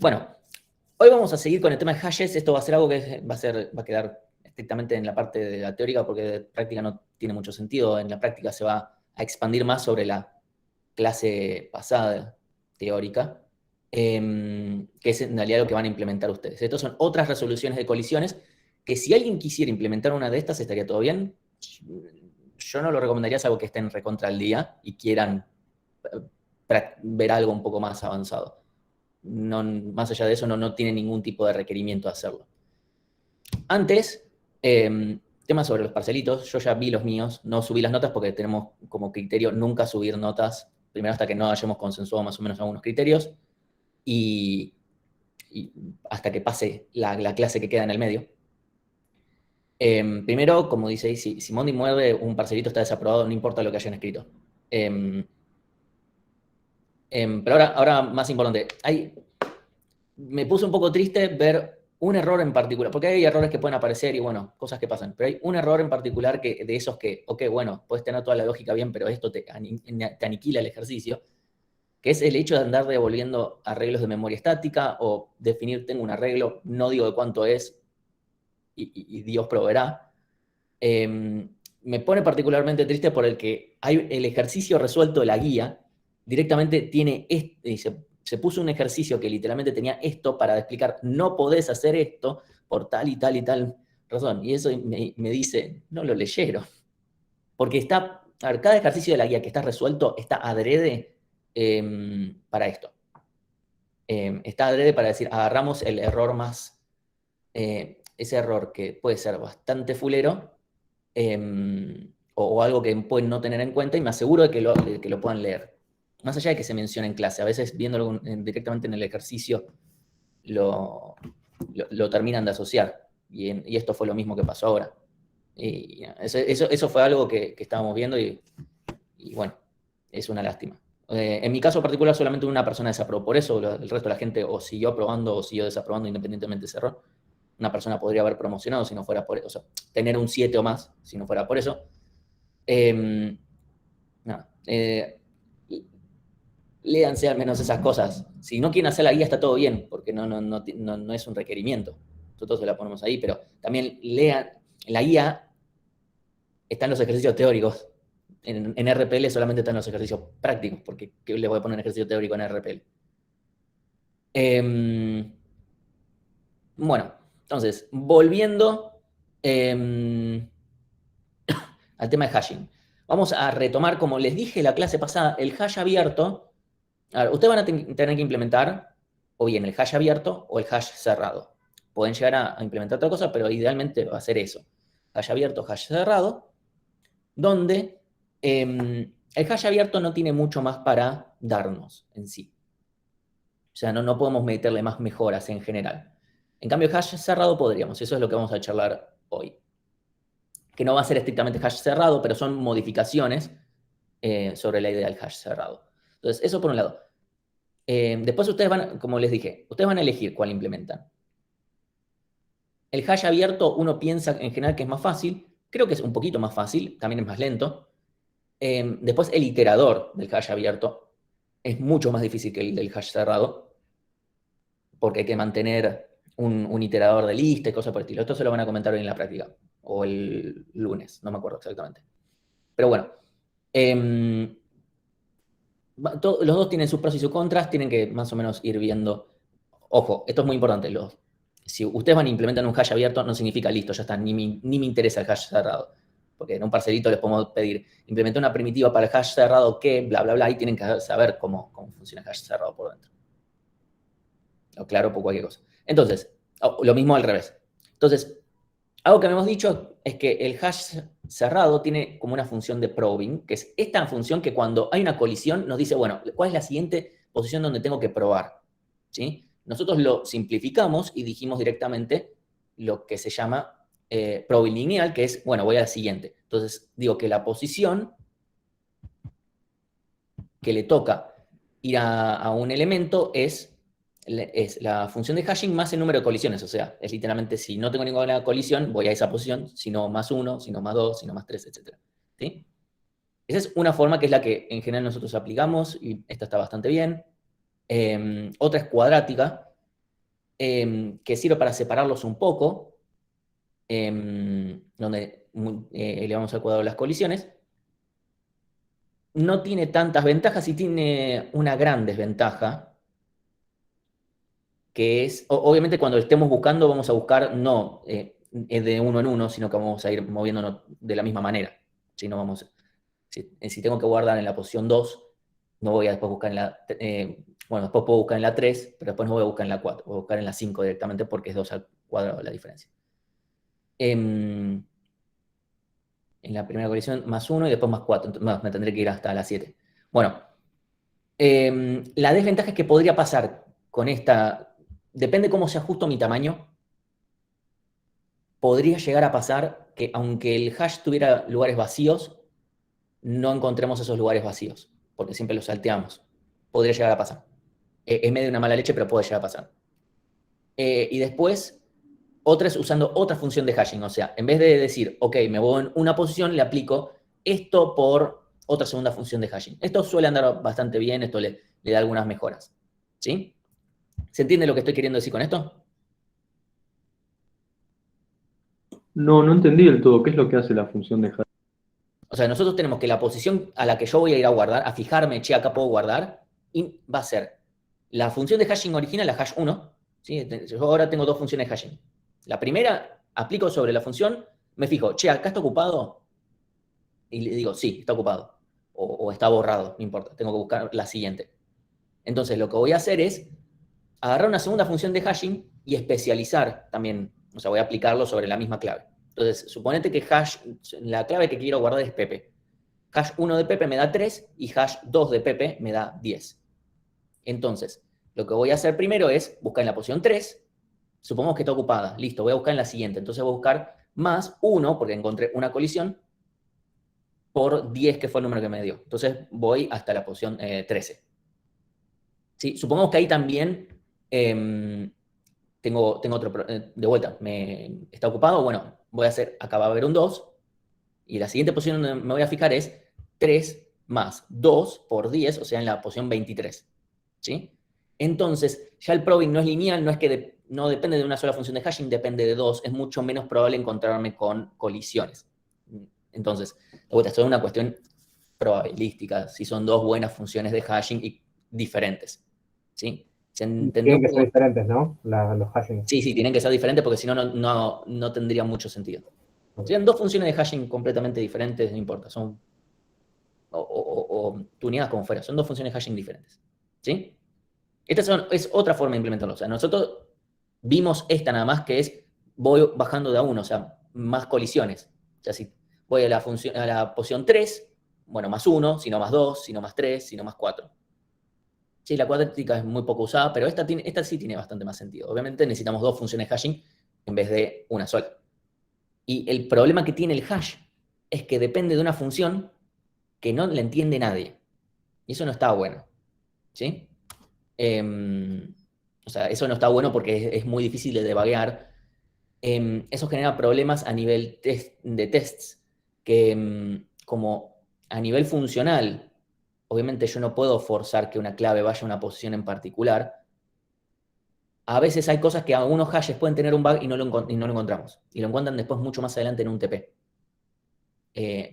Bueno, hoy vamos a seguir con el tema de hashes. Esto va a ser algo que va a quedar estrictamente en la parte de la teórica, porque de práctica no tiene mucho sentido. En la práctica se va a expandir más sobre la clase pasada teórica, que es en realidad lo que van a implementar ustedes. Estas son otras resoluciones de colisiones que si alguien quisiera implementar una de estas estaría todo bien. Yo no lo recomendaría, salvo que estén recontra al día y quieran ver algo un poco más avanzado. No, más allá de eso, no tiene ningún tipo de requerimiento de hacerlo. Antes, temas sobre los parcelitos, yo ya vi los míos, no subí las notas porque tenemos como criterio nunca subir notas, primero hasta que no hayamos consensuado más o menos algunos criterios y hasta que pase la clase que queda en el medio. Primero, como dice ahí, si Mondi muerde un parcelito está desaprobado, no importa lo que hayan escrito. Pero ahora más importante, me puso un poco triste ver un error en particular, porque hay errores que pueden aparecer y bueno, cosas que pasan, pero hay un error en particular de esos que, ok, bueno, puedes tener toda la lógica bien, pero esto te aniquila el ejercicio, que es el hecho de andar devolviendo arreglos de memoria estática o definir, tengo un arreglo, no digo de cuánto es y Dios proveerá. Me pone particularmente triste por el que hay el ejercicio resuelto de la guía directamente tiene se puso un ejercicio que literalmente tenía esto para explicar, no podés hacer esto por tal y tal y tal razón. Y eso me dice, no lo leyeron. Porque está, a ver, cada ejercicio de la guía que está resuelto está adrede para esto. Está adrede para decir, agarramos el error más, ese error que puede ser bastante fulero, o algo que pueden no tener en cuenta y me aseguro de que lo puedan leer. Más allá de que se mencione en clase, a veces viéndolo directamente en el ejercicio lo terminan de asociar. Y esto fue lo mismo que pasó ahora. Y eso fue algo que estábamos viendo y bueno, es una lástima. En mi caso particular solamente una persona desaprobó por eso, el resto de la gente o siguió aprobando o siguió desaprobando independientemente de ese error. Una persona podría haber promocionado si no fuera por eso, o sea, tener un 7 o más si no fuera por eso. No, léanse al menos esas cosas. Si no quieren hacer la guía está todo bien, porque no es un requerimiento. Nosotros se la ponemos ahí, pero también lean, en la guía están los ejercicios teóricos. En RPL solamente están los ejercicios prácticos, porque ¿qué les voy a poner un ejercicio teórico en RPL? Bueno, entonces, volviendo al tema de hashing. Vamos a retomar, como les dije la clase pasada, el hash abierto. A ver, ustedes van a tener que implementar o bien el hash abierto o el hash cerrado. Pueden llegar a implementar otra cosa, pero idealmente va a ser eso. Hash abierto, hash cerrado, donde el hash abierto no tiene mucho más para darnos en sí. O sea, no podemos meterle más mejoras en general. En cambio, el hash cerrado podríamos. Eso es lo que vamos a charlar hoy. Que no va a ser estrictamente hash cerrado, pero son modificaciones sobre la idea del hash cerrado. Entonces, eso por un lado. Después ustedes van, como les dije, ustedes van a elegir cuál implementan. El hash abierto uno piensa en general que es más fácil. Creo que es un poquito más fácil, también es más lento. Después el iterador del hash abierto es mucho más difícil que el del hash cerrado, porque hay que mantener un iterador de lista y cosas por el estilo. Esto se lo van a comentar hoy en la práctica, o el lunes, no me acuerdo exactamente. Pero bueno, los dos tienen sus pros y sus contras, tienen que más o menos ir viendo. Ojo, esto es muy importante. Si ustedes van a implementar un hash abierto, no significa listo, ya está, ni me interesa el hash cerrado. Porque en un parcelito les podemos pedir, implementar una primitiva para el hash cerrado que, bla, bla, bla, y tienen que saber cómo funciona el hash cerrado por dentro. O claro, por cualquier cosa. Entonces, lo mismo al revés. Entonces, algo que habíamos dicho es que el hash cerrado tiene como una función de probing, que es esta función que cuando hay una colisión nos dice, bueno, ¿cuál es la siguiente posición donde tengo que probar? ¿Sí? Nosotros lo simplificamos y dijimos directamente lo que se llama probing lineal, que es, bueno, voy a la siguiente. Entonces, digo que la posición que le toca ir a un elemento es la función de hashing más el número de colisiones. O sea, es literalmente si no tengo ninguna colisión, voy a esa posición, si no más 1, si no más 2, si no más 3, etc. ¿Sí? Esa es una forma que es la que en general nosotros aplicamos y esta está bastante bien. Otra es cuadrática, que sirve para separarlos un poco, donde elevamos al cuadrado las colisiones. No tiene tantas ventajas y tiene una gran desventaja, que es, obviamente cuando estemos buscando, vamos a buscar no de uno en uno, sino que vamos a ir moviéndonos de la misma manera. Si, no vamos, si tengo que guardar en la posición 2, no voy a después buscar en la... bueno, después puedo buscar en la 3, pero después no voy a buscar en la 4, voy a buscar en la 5 directamente porque es 2 al cuadrado la diferencia. En la primera colisión más 1 y después más 4, entonces, me tendré que ir hasta la 7. Bueno, la desventaja es que podría pasar con esta, depende cómo sea justo mi tamaño, podría llegar a pasar que aunque el hash tuviera lugares vacíos, no encontremos esos lugares vacíos, porque siempre los salteamos. Podría llegar a pasar. Es medio una mala leche, pero puede llegar a pasar. Y después, otra es usando otra función de hashing. O sea, en vez de decir, ok, me voy en una posición, le aplico esto por otra segunda función de hashing. Esto suele andar bastante bien, esto le da algunas mejoras. ¿Sí? ¿Se entiende lo que estoy queriendo decir con esto? No, no entendí del todo. ¿Qué es lo que hace la función de hash? O sea, nosotros tenemos que la posición a la que yo voy a ir a guardar, a fijarme, che, acá puedo guardar, y va a ser la función de hashing original, la hash 1. ¿Sí? Yo ahora tengo dos funciones de hashing. La primera, aplico sobre la función, me fijo, che, acá está ocupado, y le digo, sí, está ocupado. O está borrado, no importa, tengo que buscar la siguiente. Entonces, lo que voy a hacer es agarrar una segunda función de hashing y especializar también, o sea, voy a aplicarlo sobre la misma clave. Entonces, suponete que hash, la clave que quiero guardar es Pepe. Hash 1 de Pepe me da 3 y hash 2 de Pepe me da 10. Entonces, lo que voy a hacer primero es buscar en la posición 3, supongamos que está ocupada, listo, voy a buscar en la siguiente, entonces voy a buscar más 1, porque encontré una colisión, por 10, que fue el número que me dio. Entonces voy hasta la posición 13. ¿Sí? Supongamos que ahí también tengo otro, de vuelta, está ocupado, bueno, voy a hacer, acá va a haber un 2, y la siguiente posición donde me voy a fijar es 3 más 2 por 10, o sea, en la posición 23. ¿Sí? Entonces, ya el probing no es lineal, no es que no depende de una sola función de hashing, depende de dos, es mucho menos probable encontrarme con colisiones. Entonces, de vuelta, esto es una cuestión probabilística, si son dos buenas funciones de hashing y diferentes. ¿Sí? ¿Se entendió? Tienen que ser diferentes, ¿no? Los hashing. Sí, sí, tienen que ser diferentes porque si no, no tendría mucho sentido. Si eran dos funciones de hashing completamente diferentes, no importa, son o tuneadas como fuera, son dos funciones de hashing diferentes. ¿Sí? Es otra forma de implementarlo. O sea, nosotros vimos esta nada más, que es voy bajando de a uno, o sea, más colisiones. O sea, si voy a la posición 3, bueno, más 1, sino más 2, sino más 3, sino más 4. Sí, la cuadrática es muy poco usada, pero esta sí tiene bastante más sentido. Obviamente necesitamos dos funciones hashing en vez de una sola. Y el problema que tiene el hash es que depende de una función que no le entiende nadie. Y eso no está bueno. ¿Sí? O sea, eso no está bueno porque es muy difícil de debuguear. Eso genera problemas a nivel de tests, que como a nivel funcional, obviamente yo no puedo forzar que una clave vaya a una posición en particular. A veces hay cosas que algunos hashes pueden tener un bug y no lo encontramos. Y lo encuentran después mucho más adelante en un TP.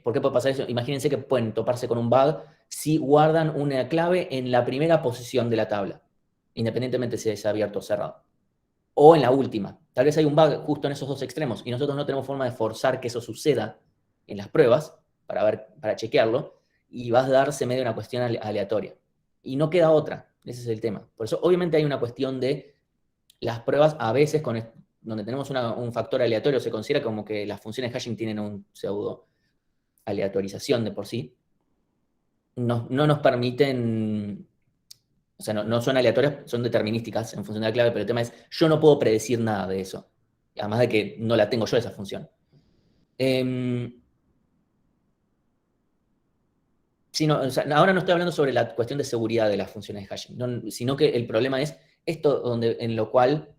¿Por qué puede pasar eso? Imagínense que pueden toparse con un bug si guardan una clave en la primera posición de la tabla, independientemente si es abierto o cerrado. O en la última. Tal vez hay un bug justo en esos dos extremos y nosotros no tenemos forma de forzar que eso suceda en las pruebas para chequearlo, y va a darse medio una cuestión aleatoria. Y no queda otra. Ese es el tema. Por eso, obviamente, hay una cuestión de las pruebas a veces donde tenemos un factor aleatorio, se considera como que las funciones hashing tienen un pseudo aleatorización de por sí, no nos permiten, o sea, no son aleatorias, son determinísticas en función de la clave, pero el tema es, yo no puedo predecir nada de eso, además de que no la tengo yo esa función. O sea, ahora no estoy hablando sobre la cuestión de seguridad de las funciones de hashing, sino que el problema es esto en lo cual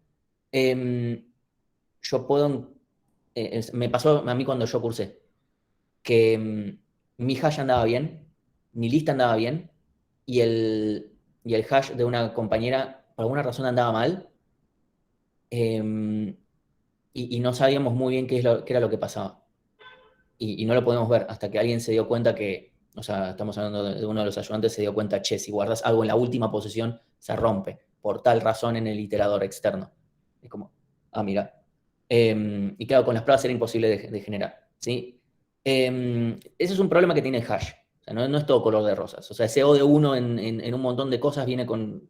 yo puedo, me pasó a mí cuando yo cursé, que mi hash andaba bien, mi lista andaba bien, y el hash de una compañera por alguna razón andaba mal, y no sabíamos muy bien qué era lo que pasaba. Y no lo podemos ver hasta que alguien se dio cuenta que, o sea, estamos hablando de uno de los ayudantes, se dio cuenta, che, si guardas algo en la última posición, se rompe, por tal razón en el iterador externo. Es como, mira. Y claro, con las pruebas era imposible de generar, ¿sí? Ese es un problema que tiene el hash. O sea, no es todo color de rosas. O sea, ese O de 1 en un montón de cosas viene con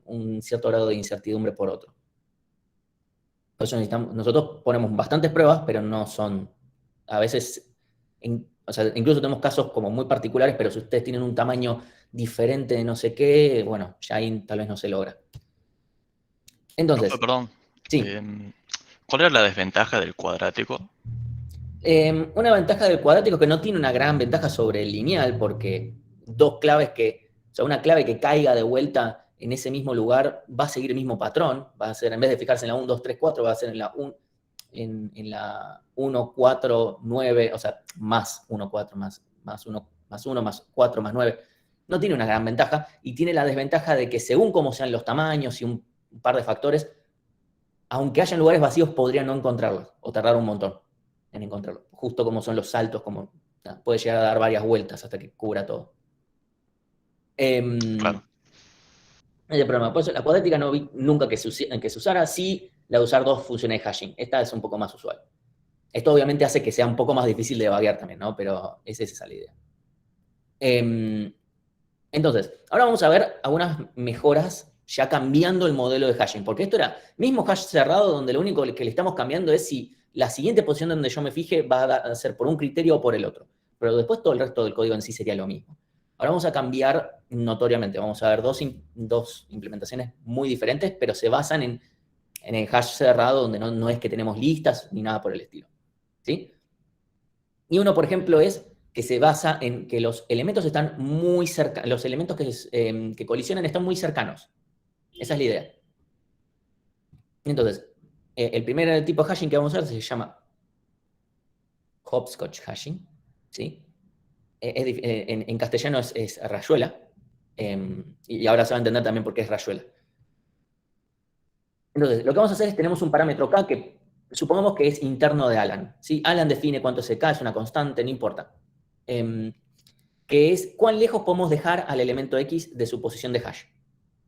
un cierto grado de incertidumbre por otro. Por eso nosotros ponemos bastantes pruebas, pero no son, a veces, o sea, incluso tenemos casos como muy particulares, pero si ustedes tienen un tamaño diferente de no sé qué, bueno, ya ahí tal vez no se logra. Entonces, Perdón. sí. ¿Cuál era la desventaja del cuadrático? Una ventaja del cuadrático es que no tiene una gran ventaja sobre el lineal, porque o sea, una clave que caiga de vuelta en ese mismo lugar va a seguir el mismo patrón, va a ser, en vez de fijarse en la 1, 2, 3, 4, va a ser en la 1, 4, 9, o sea, más 1, 4, más 1, más 1, más 4, más 9. No tiene una gran ventaja y tiene la desventaja de que según cómo sean los tamaños y un par de factores, aunque hayan lugares vacíos, podrían no encontrarlos o tardar un montón en encontrarlo. Justo como son los saltos, como puede llegar a dar varias vueltas hasta que cubra todo. Claro. No hay problema. Por eso la cuadrática no vi nunca que se usara. Sí, la de usar dos funciones de hashing. Esta es un poco más usual. Esto obviamente hace que sea un poco más difícil de debuguear también, ¿no? Pero esa es la idea. Entonces, ahora vamos a ver algunas mejoras ya cambiando el modelo de hashing. Porque esto era mismo hash cerrado donde lo único que le estamos cambiando es si la siguiente posición donde yo me fije va a ser por un criterio o por el otro. Pero después todo el resto del código en sí sería lo mismo. Ahora vamos a cambiar notoriamente. Vamos a ver dos implementaciones muy diferentes, pero se basan en el hash cerrado donde no es que tenemos listas ni nada por el estilo. ¿Sí? Y uno, por ejemplo, es que se basa en que los elementos están muy cercanos, los elementos que colisionan están muy cercanos. Esa es la idea. Entonces, el primer tipo de hashing que vamos a ver se llama hopscotch hashing, ¿sí? En castellano es rayuela, y ahora se va a entender también por qué es rayuela. Entonces, lo que vamos a hacer es, tenemos un parámetro K que supongamos que es interno de Alan, ¿sí? Alan define cuánto es K, es una constante, no importa. Que es cuán lejos podemos dejar al elemento X de su posición de hash.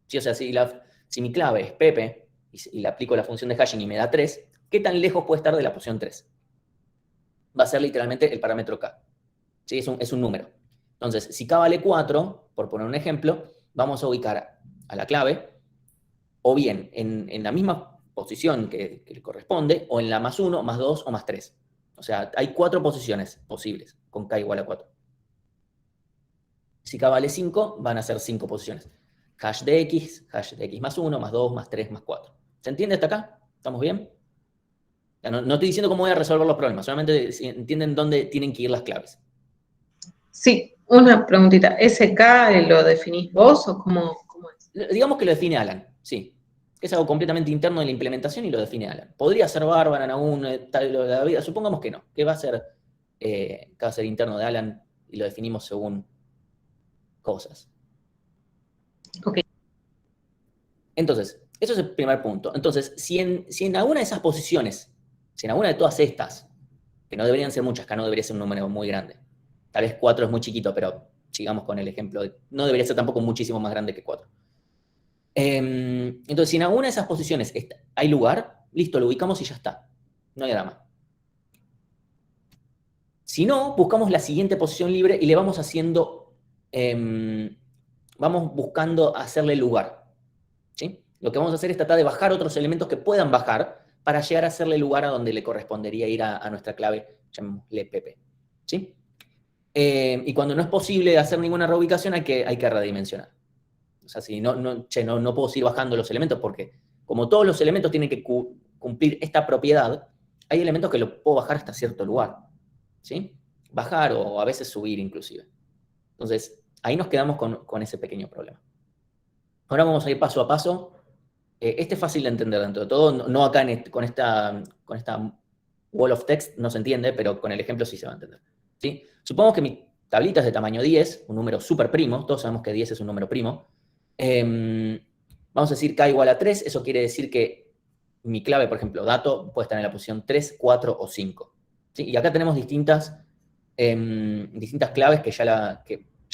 ¿Sí? O sea, si mi clave es Pepe y le aplico la función de hashing y me da 3, ¿qué tan lejos puede estar de la posición 3? Va a ser literalmente el parámetro K. ¿Sí? Es un número. Entonces, si K vale 4, por poner un ejemplo, vamos a ubicar a la clave o bien en la misma posición que le corresponde, o en la más 1, más 2 o más 3. O sea, hay 4 posiciones posibles con K igual a 4. Si K vale 5, van a ser 5 posiciones. Hash de X más 1, más 2, más 3, más 4. ¿Se entiende hasta acá? ¿Estamos bien? Ya no estoy diciendo cómo voy a resolver los problemas, solamente si entienden dónde tienen que ir las claves. Sí, una preguntita. ¿Ese K lo definís vos o cómo es? Digamos que lo define Alan, sí. Es algo completamente interno de la implementación y lo define Alan. Podría ser Bárbara aún, tal de la vida. Supongamos que no, que va a ser interno de Alan y lo definimos según cosas. Ok. Entonces, eso es el primer punto. Entonces, si en alguna de esas posiciones, si en alguna de todas estas, que no deberían ser muchas, que no debería ser un número muy grande, tal vez 4 es muy chiquito, pero sigamos con el ejemplo, no debería ser tampoco muchísimo más grande que 4. Entonces, si en alguna de esas posiciones hay lugar, listo, lo ubicamos y ya está. No hay drama. Si no, buscamos la siguiente posición libre y le vamos haciendo, vamos buscando hacerle lugar. ¿Sí? Lo que vamos a hacer es tratar de bajar otros elementos que puedan bajar para llegar a hacerle lugar a donde le correspondería ir a nuestra clave, llamémosle PP. ¿Sí? Y cuando no es posible hacer ninguna reubicación, hay que redimensionar. O sea, si no puedo seguir bajando los elementos porque como todos los elementos tienen que cumplir esta propiedad, hay elementos que los puedo bajar hasta cierto lugar. ¿Sí? Bajar o a veces subir inclusive. Entonces, ahí nos quedamos con ese pequeño problema. Ahora vamos a ir paso a paso. Este es fácil de entender dentro de todo. No acá con esta wall of text no se entiende, pero con el ejemplo sí se va a entender. ¿Sí? Supongamos que mi tablita es de tamaño 10, un número súper primo. Todos sabemos que 10 es un número primo. Vamos a decir K igual a 3, eso quiere decir que mi clave, por ejemplo, dato, puede estar en la posición 3, 4 o 5. ¿Sí? Y acá tenemos distintas claves que ya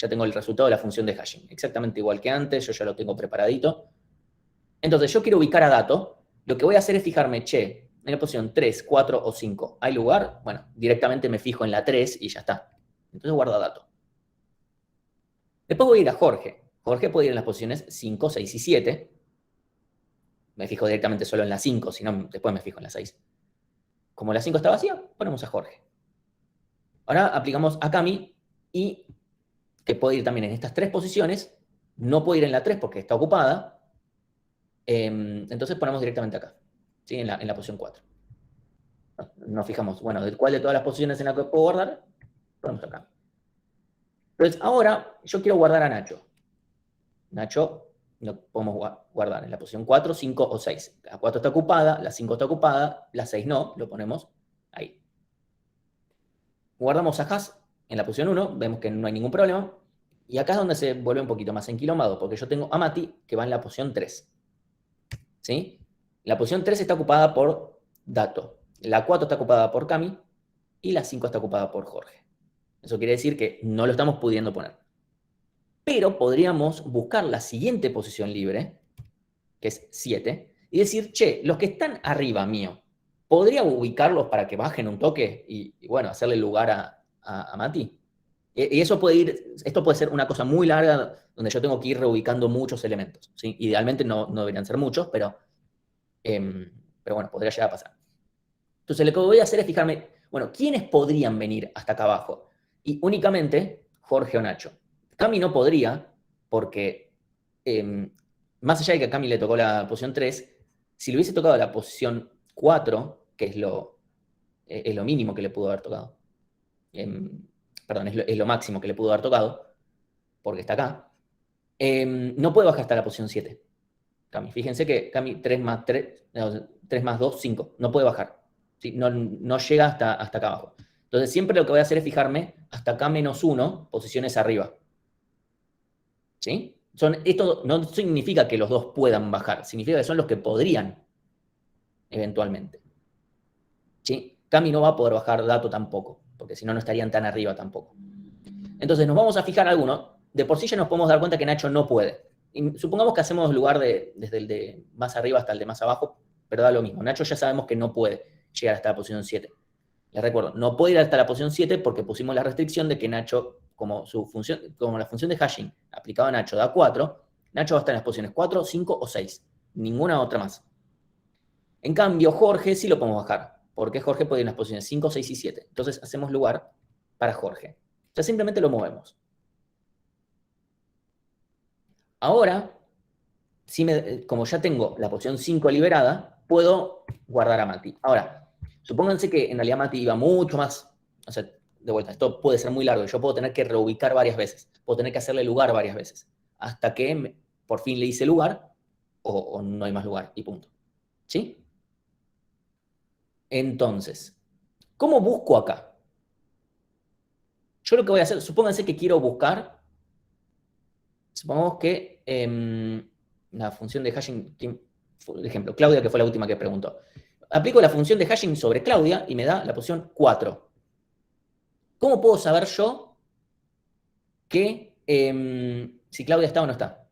tengo el resultado de la función de hashing. Exactamente igual que antes, yo ya lo tengo preparadito. Entonces, yo quiero ubicar a dato. Lo que voy a hacer es fijarme, en la posición 3, 4 o 5, ¿hay lugar? Bueno, directamente me fijo en la 3 y ya está. Entonces guardo a dato. Después voy a ir a Jorge. Jorge puede ir en las posiciones 5, 6 y 7. Me fijo directamente solo en la 5, si no, después me fijo en la 6. Como la 5 está vacía, ponemos a Jorge. Ahora aplicamos a Cami y que puede ir también en estas 3 posiciones. No puede ir en la 3 porque está ocupada. Entonces ponemos directamente acá, ¿sí? en la posición 4. Nos fijamos, bueno, ¿de cuál de todas las posiciones en la que puedo guardar? Ponemos acá. Entonces, ahora yo quiero guardar a Nacho. Nacho lo podemos guardar en la posición 4, 5 o 6. La 4 está ocupada, la 5 está ocupada, la 6 no, lo ponemos ahí. Guardamos a Has en la posición 1, vemos que no hay ningún problema. Y acá es donde se vuelve un poquito más enquilombado, porque yo tengo a Mati que va en la posición 3. ¿Sí? La posición 3 está ocupada por Dato. La 4 está ocupada por Cami y la 5 está ocupada por Jorge. Eso quiere decir que no lo estamos pudiendo poner. Pero podríamos buscar la siguiente posición libre, que es 7, y decir, los que están arriba mío, ¿podría ubicarlos para que bajen un toque y bueno, hacerle lugar a Mati? Y esto puede ser una cosa muy larga donde yo tengo que ir reubicando muchos elementos, ¿sí? Idealmente no deberían ser muchos, pero bueno, podría llegar a pasar. Entonces lo que voy a hacer es fijarme, bueno, ¿quiénes podrían venir hasta acá abajo? Y únicamente Jorge o Nacho. Cami no podría, porque más allá de que a Cami le tocó la posición 3, si le hubiese tocado la posición 4, que es lo mínimo que le pudo haber tocado, perdón, es lo máximo que le pudo haber tocado, porque está acá, no puede bajar hasta la posición 7. Cami, fíjense que Cami 3 más 2, 5, no puede bajar. ¿Sí? No llega hasta acá abajo. Entonces siempre lo que voy a hacer es fijarme hasta acá menos 1, posiciones arriba. ¿Sí? Esto no significa que los dos puedan bajar, significa que son los que podrían eventualmente. ¿Sí? Cami no va a poder bajar Dato tampoco, porque si no, no estarían tan arriba tampoco. Entonces nos vamos a fijar alguno. De por sí ya nos podemos dar cuenta que Nacho no puede. Y supongamos que hacemos lugar desde el de más arriba hasta el de más abajo, pero da lo mismo. Nacho ya sabemos que no puede llegar hasta la posición 7. Les recuerdo, no puede ir hasta la posición 7 porque pusimos la restricción de que Nacho, como la función de hashing aplicada a Nacho da 4, Nacho va a estar en las posiciones 4, 5 o 6. Ninguna otra más. En cambio, Jorge sí lo podemos bajar, porque Jorge puede ir en las posiciones 5, 6 y 7. Entonces hacemos lugar para Jorge. O sea, simplemente lo movemos. Ahora, como ya tengo la posición 5 liberada, puedo guardar a Mati. Ahora, supónganse que en realidad Mati iba mucho más. O sea, de vuelta, esto puede ser muy largo. Yo puedo tener que reubicar varias veces. Puedo tener que hacerle lugar varias veces. Hasta que por fin le hice lugar o no hay más lugar y punto. ¿Sí? Entonces, ¿cómo busco acá? Yo lo que voy a hacer, supónganse que quiero buscar, supongamos que la función de hashing, por ejemplo, Claudia, que fue la última que preguntó. Aplico la función de hashing sobre Claudia y me da la posición 4. ¿Cómo puedo saber yo que si Claudia está o no está?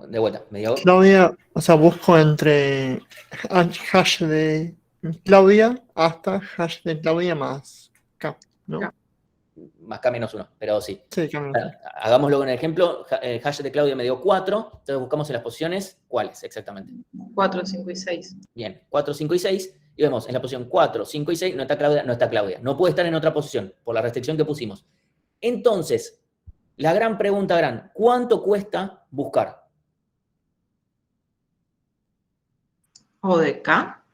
De vuelta, me dio... Claudia, o sea, busco entre hash de Claudia hasta hash de Claudia más K, ¿no? Más K menos 1, pero sí. Sí, K menos 1. Hagámoslo con el ejemplo. El hash de Claudia me dio 4, entonces buscamos en las posiciones, ¿cuáles exactamente? 4, 5 y 6. Bien, 4, 5 y 6, y vemos en la posición 4, 5 y 6, no está Claudia. No puede estar en otra posición, por la restricción que pusimos. Entonces, la gran pregunta, ¿cuánto cuesta buscar? ¿O de K?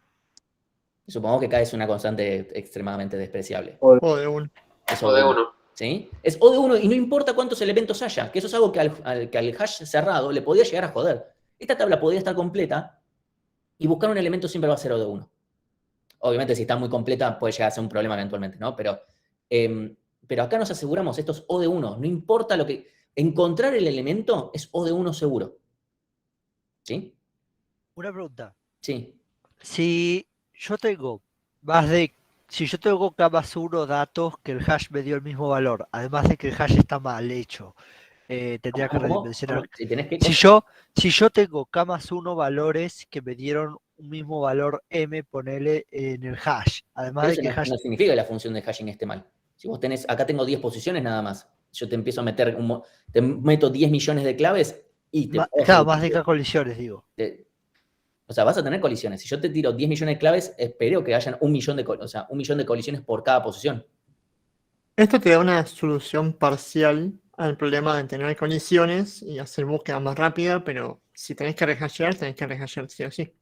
Supongo que K es una constante extremadamente despreciable. O de 1. Es O de 1. ¿Sí? Es O de 1 y no importa cuántos elementos haya, que eso es algo que al hash cerrado le podía llegar a joder. Esta tabla podría estar completa y buscar un elemento siempre va a ser O de 1. Obviamente, si está muy completa, puede llegar a ser un problema eventualmente, ¿no? Pero acá nos aseguramos, esto es O de 1. No importa lo que... Encontrar el elemento es O de 1 seguro. ¿Sí? Una pregunta. Sí. Si yo tengo si yo tengo K más 1 datos que el hash me dio el mismo valor, además de que el hash está mal hecho, tendría que ¿Cómo? redimensionar. Si tenés que... Si yo tengo K más 1 valores que me dieron un mismo valor M, ponele en el hash, además Pero de eso que el hash... no significa que la función de hashing esté mal. Si vos tenés, acá tengo 10 posiciones nada más. Yo te empiezo a meter, te meto 10 millones de claves y te puedo Claro, hacer- más de K colisiones, digo. O sea, vas a tener colisiones. Si yo te tiro 10 millones de claves, espero que hayan 1 millón un millón de colisiones por cada posición. Esto te da una solución parcial al problema de tener colisiones y hacer búsqueda más rápida, pero si tenés que rehashear sí o sí.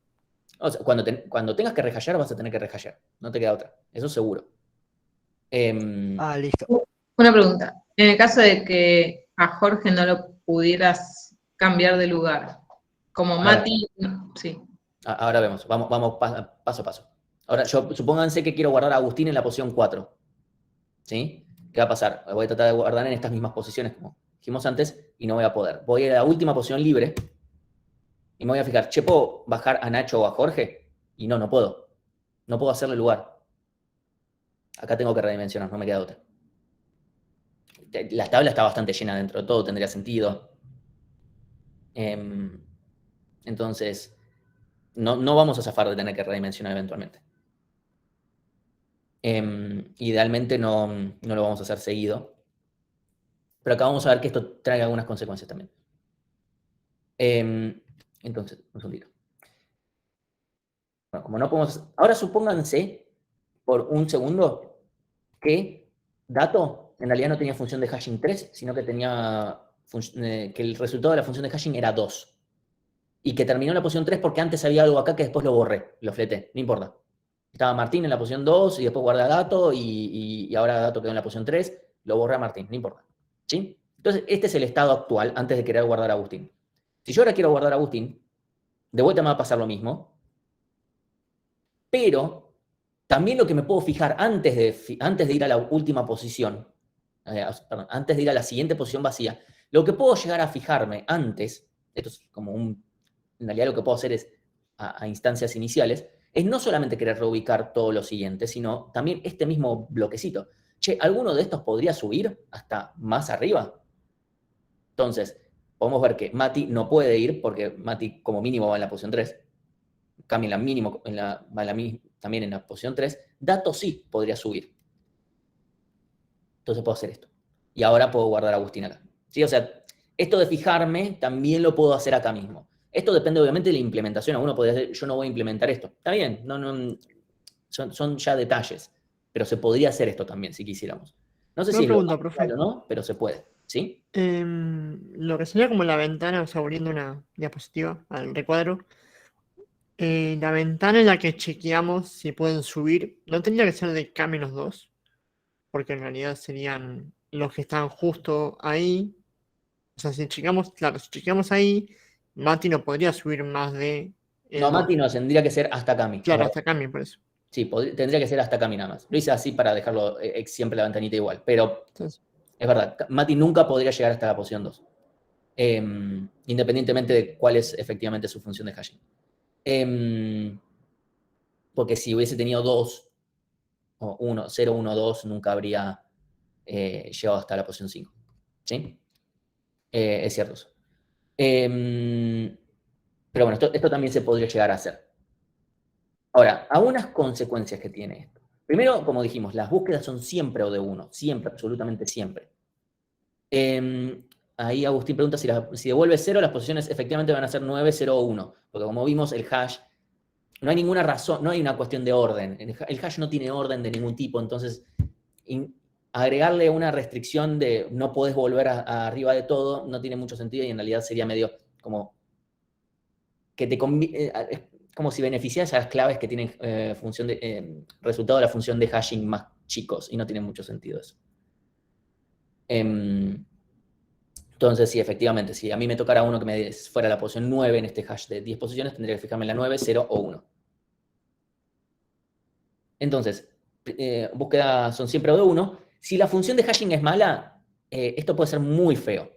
O sea, cuando tengas que rehashear, vas a tener que rehashear. No te queda otra. Eso seguro. Listo. Una pregunta. En el caso de que a Jorge no lo pudieras cambiar de lugar, como Ahora- Mati, sí. Ahora vemos. Vamos paso a paso. Ahora, supónganse que quiero guardar a Agustín en la posición 4. ¿Sí? ¿Qué va a pasar? Voy a tratar de guardar en estas mismas posiciones, como dijimos antes, y no voy a poder. Voy a ir a la última posición libre y me voy a fijar, che, ¿puedo bajar a Nacho o a Jorge? Y no puedo. No puedo hacerle lugar. Acá tengo que redimensionar, no me queda otra. La tabla está bastante llena dentro de todo, tendría sentido. Entonces, no vamos a zafar de tener que redimensionar eventualmente. Idealmente no lo vamos a hacer seguido. Pero acá vamos a ver que esto trae algunas consecuencias también. Entonces, un segundito. Bueno, como no podemos... Ahora supónganse, por un segundo, que dato en realidad no tenía función de hashing 3, sino que tenía que el resultado de la función de hashing era 2. Y que terminó en la posición 3 porque antes había algo acá que después lo borré, lo fleté, no importa. Estaba Martín en la posición 2 y después guardé a Dato y ahora Dato quedó en la posición 3, lo borré a Martín, no importa. ¿Sí? Entonces, este es el estado actual antes de querer guardar a Agustín. Si yo ahora quiero guardar a Agustín, de vuelta me va a pasar lo mismo, pero también lo que me puedo fijar antes de ir a la última posición, perdón, antes de ir a la siguiente posición vacía, lo que puedo llegar a fijarme antes, esto es como en realidad lo que puedo hacer es a instancias iniciales, es no solamente querer reubicar todo lo siguiente, sino también este mismo bloquecito. Che, ¿alguno de estos podría subir hasta más arriba? Entonces, podemos ver que Mati no puede ir porque Mati como mínimo va en la posición 3. Cami mínimo también en la posición 3. Dato sí podría subir. Entonces puedo hacer esto. Y ahora puedo guardar a Agustín acá. ¿Sí? O sea, esto de fijarme también lo puedo hacer acá mismo. Esto depende obviamente de la implementación. Alguno podría decir, yo no voy a implementar esto. Está bien, son ya detalles. Pero se podría hacer esto también si quisiéramos. No sé Una si es lo pregunta, más profe. real o no, pero se puede. ¿Sí? Lo que sería como la ventana, o sea, abriendo una diapositiva al recuadro, la ventana en la que chequeamos si pueden subir, ¿no tendría que ser de K-2? Porque en realidad serían los que están justo ahí. O sea, si chequeamos, claro, si chequeamos ahí, Mati no podría subir más de el No, Mati 2. no, tendría que ser hasta Cami. Claro, hasta Cami, por eso. Sí, tendría que ser hasta Cami nada más. Lo hice así para dejarlo siempre la ventanita igual. Pero Entonces, es verdad, Mati nunca podría llegar hasta la posición 2. Independientemente de cuál es efectivamente su función de hashing. Porque si hubiese tenido 2, o 1, 0, 1, 2, nunca habría llegado hasta la posición 5. ¿Sí? Es cierto eso. Pero bueno, esto también se podría llegar a hacer. Ahora, algunas consecuencias que tiene esto. Primero, como dijimos, las búsquedas son siempre O de 1, siempre, absolutamente siempre. Ahí Agustín pregunta si devuelve 0, las posiciones efectivamente van a ser 9, 0 o 1. Porque como vimos, el hash, no hay ninguna razón, no hay una cuestión de orden. El hash no tiene orden de ningún tipo, entonces agregarle una restricción de no podés volver arriba de todo no tiene mucho sentido y en realidad sería medio como que es como si beneficias a las claves que tienen resultado de la función de hashing más chicos y no tiene mucho sentido eso. Entonces, sí, efectivamente, si a mí me tocara uno que me fuera la posición 9 en este hash de 10 posiciones, tendría que fijarme en la 9, 0 o 1. Entonces, búsqueda son siempre O de 1. Si la función de hashing es mala, esto puede ser muy feo.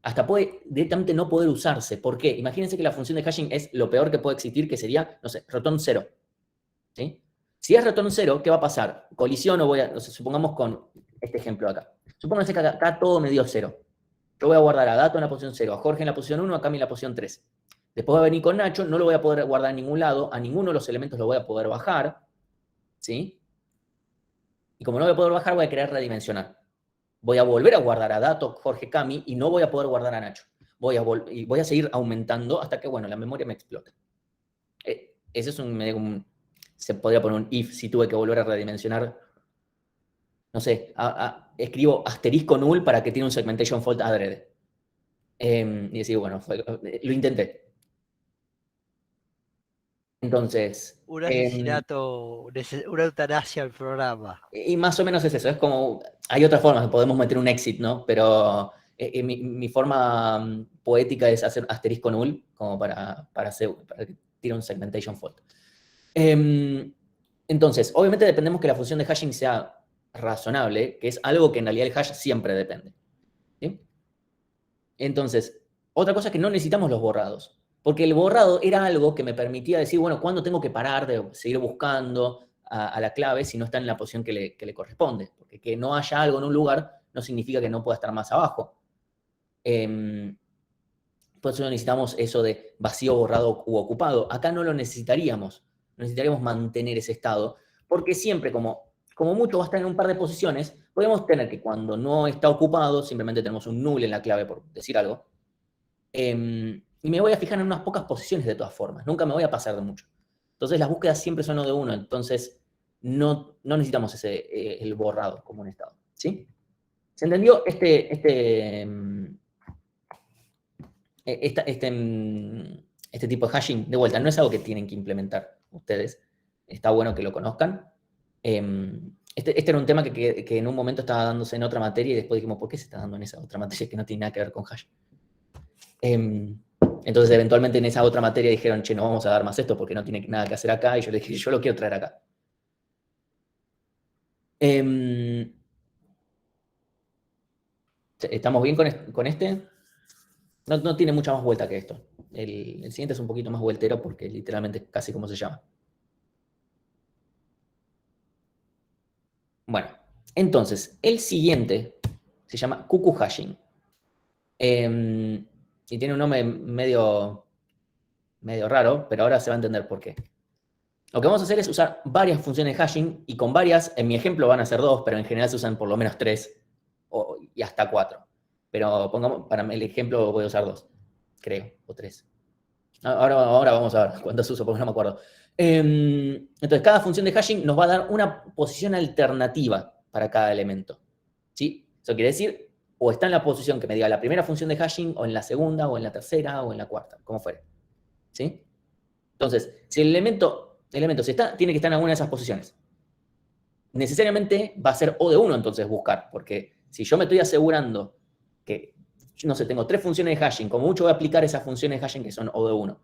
hasta puede directamente no poder usarse. ¿Por qué? Imagínense que la función de hashing es lo peor que puede existir, que sería, no sé, return 0. ¿Sí? Si es return 0, ¿qué va a pasar? Colisión o no sé, supongamos con este ejemplo acá. Supónganse que acá todo me dio 0. Yo voy a guardar a Dato en la posición 0, a Jorge en la posición 1, a Cami en la posición 3. Después va a venir con Nacho, no lo voy a poder guardar en ningún lado, a ninguno de los elementos lo voy a poder bajar, ¿sí? Y como no voy a poder bajar, voy a querer redimensionar. Voy a volver a guardar a Dato, Jorge, Cami, y no voy a poder guardar a Nacho. Voy a seguir aumentando hasta que, bueno, la memoria me explote. Ese es se podría poner un if si tuve que volver a redimensionar. No sé, escribo asterisco null para que tiene un segmentation fault adrede. Y decir, bueno, lo intenté. Entonces... Un asesinato, una eutanasia al programa. Y más o menos es eso, es como, hay otras formas, podemos meter un exit, ¿no? Pero mi forma poética es hacer asterisco null, como para que tire un segmentation fault. Entonces, obviamente dependemos que la función de hashing sea razonable, que es algo que en realidad el hash siempre depende. ¿Sí? Entonces, otra cosa es que no necesitamos los borrados, porque el borrado era algo que me permitía decir, bueno, ¿cuándo tengo que parar de seguir buscando a la clave si no está en la posición que le corresponde? Porque que no haya algo en un lugar no significa que no pueda estar más abajo. Por eso necesitamos eso de vacío, borrado u ocupado. Acá no lo necesitaríamos. Necesitaríamos mantener ese estado, porque siempre, como mucho va a estar en un par de posiciones, podemos tener que cuando no está ocupado, simplemente tenemos un null en la clave, por decir algo, y me voy a fijar en unas pocas posiciones de todas formas. Nunca me voy a pasar de mucho. Entonces las búsquedas siempre son de uno, entonces no necesitamos el borrado como un estado. ¿Sí? ¿Se entendió este tipo de hashing? De vuelta, no es algo que tienen que implementar ustedes. Está bueno que lo conozcan. Este era un tema que en un momento estaba dándose en otra materia y después dijimos, ¿por qué se está dando en esa otra materia que no tiene nada que ver con hash? Entonces, eventualmente en esa otra materia dijeron, che, no vamos a dar más esto porque no tiene nada que hacer acá, y yo le dije, yo lo quiero traer acá. ¿Estamos bien con este? No tiene mucha más vuelta que esto. El siguiente es un poquito más vueltero porque literalmente es casi como se llama. Bueno, entonces, el siguiente se llama cuckoo hashing. Y tiene un nombre medio raro, pero ahora se va a entender por qué. Lo que vamos a hacer es usar varias funciones de hashing, y con varias, en mi ejemplo van a ser 2, pero en general se usan por lo menos 3 y hasta 4. Pero pongamos, para el ejemplo voy a usar 2, creo, o 3. Ahora vamos a ver cuántas uso, porque no me acuerdo. Entonces, cada función de hashing nos va a dar una posición alternativa para cada elemento. ¿Sí? Eso quiere decir, o está en la posición que me diga la primera función de hashing, o en la segunda, o en la tercera, o en la cuarta, como fuere. ¿Sí? Entonces, si el elemento tiene que estar en alguna de esas posiciones. Necesariamente va a ser O de 1 entonces buscar, porque si yo me estoy asegurando que, no sé, tengo 3 funciones de hashing, como mucho voy a aplicar esas funciones de hashing que son O de 1.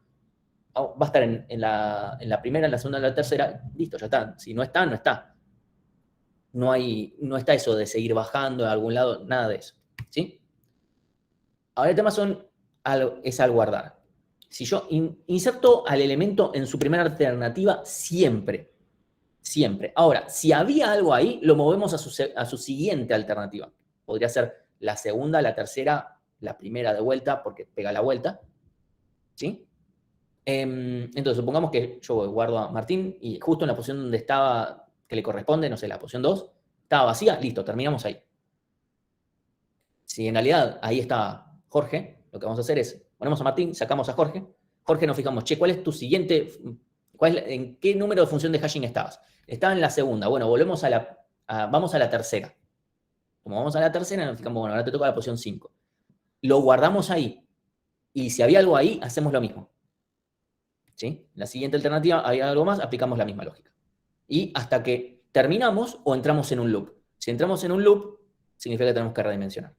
Va a estar en la primera, en la segunda, en la tercera, listo, ya está. Si no está, no está. No está eso de seguir bajando a algún lado, nada de eso. ¿Sí? Ahora el tema es al guardar. Si yo inserto al elemento en su primera alternativa, siempre. Ahora, si había algo ahí, lo movemos a su siguiente alternativa. Podría ser la segunda, la tercera, la primera de vuelta, porque pega la vuelta. ¿Sí? Entonces, supongamos que yo guardo a Martín y justo en la posición donde estaba, que le corresponde, no sé, la posición 2, estaba vacía, listo, terminamos ahí. Si en realidad ahí está Jorge, lo que vamos a hacer es, ponemos a Martín, sacamos a Jorge, nos fijamos, che, ¿cuál es tu siguiente, en qué número de función de hashing estabas? Estaba en la segunda, bueno, vamos a la tercera. Como vamos a la tercera, nos fijamos, bueno, ahora te toca la posición 5. Lo guardamos ahí, y si había algo ahí, hacemos lo mismo. ¿Sí? La siguiente alternativa, había algo más, aplicamos la misma lógica. Y hasta que terminamos o entramos en un loop. Si entramos en un loop, significa que tenemos que redimensionar.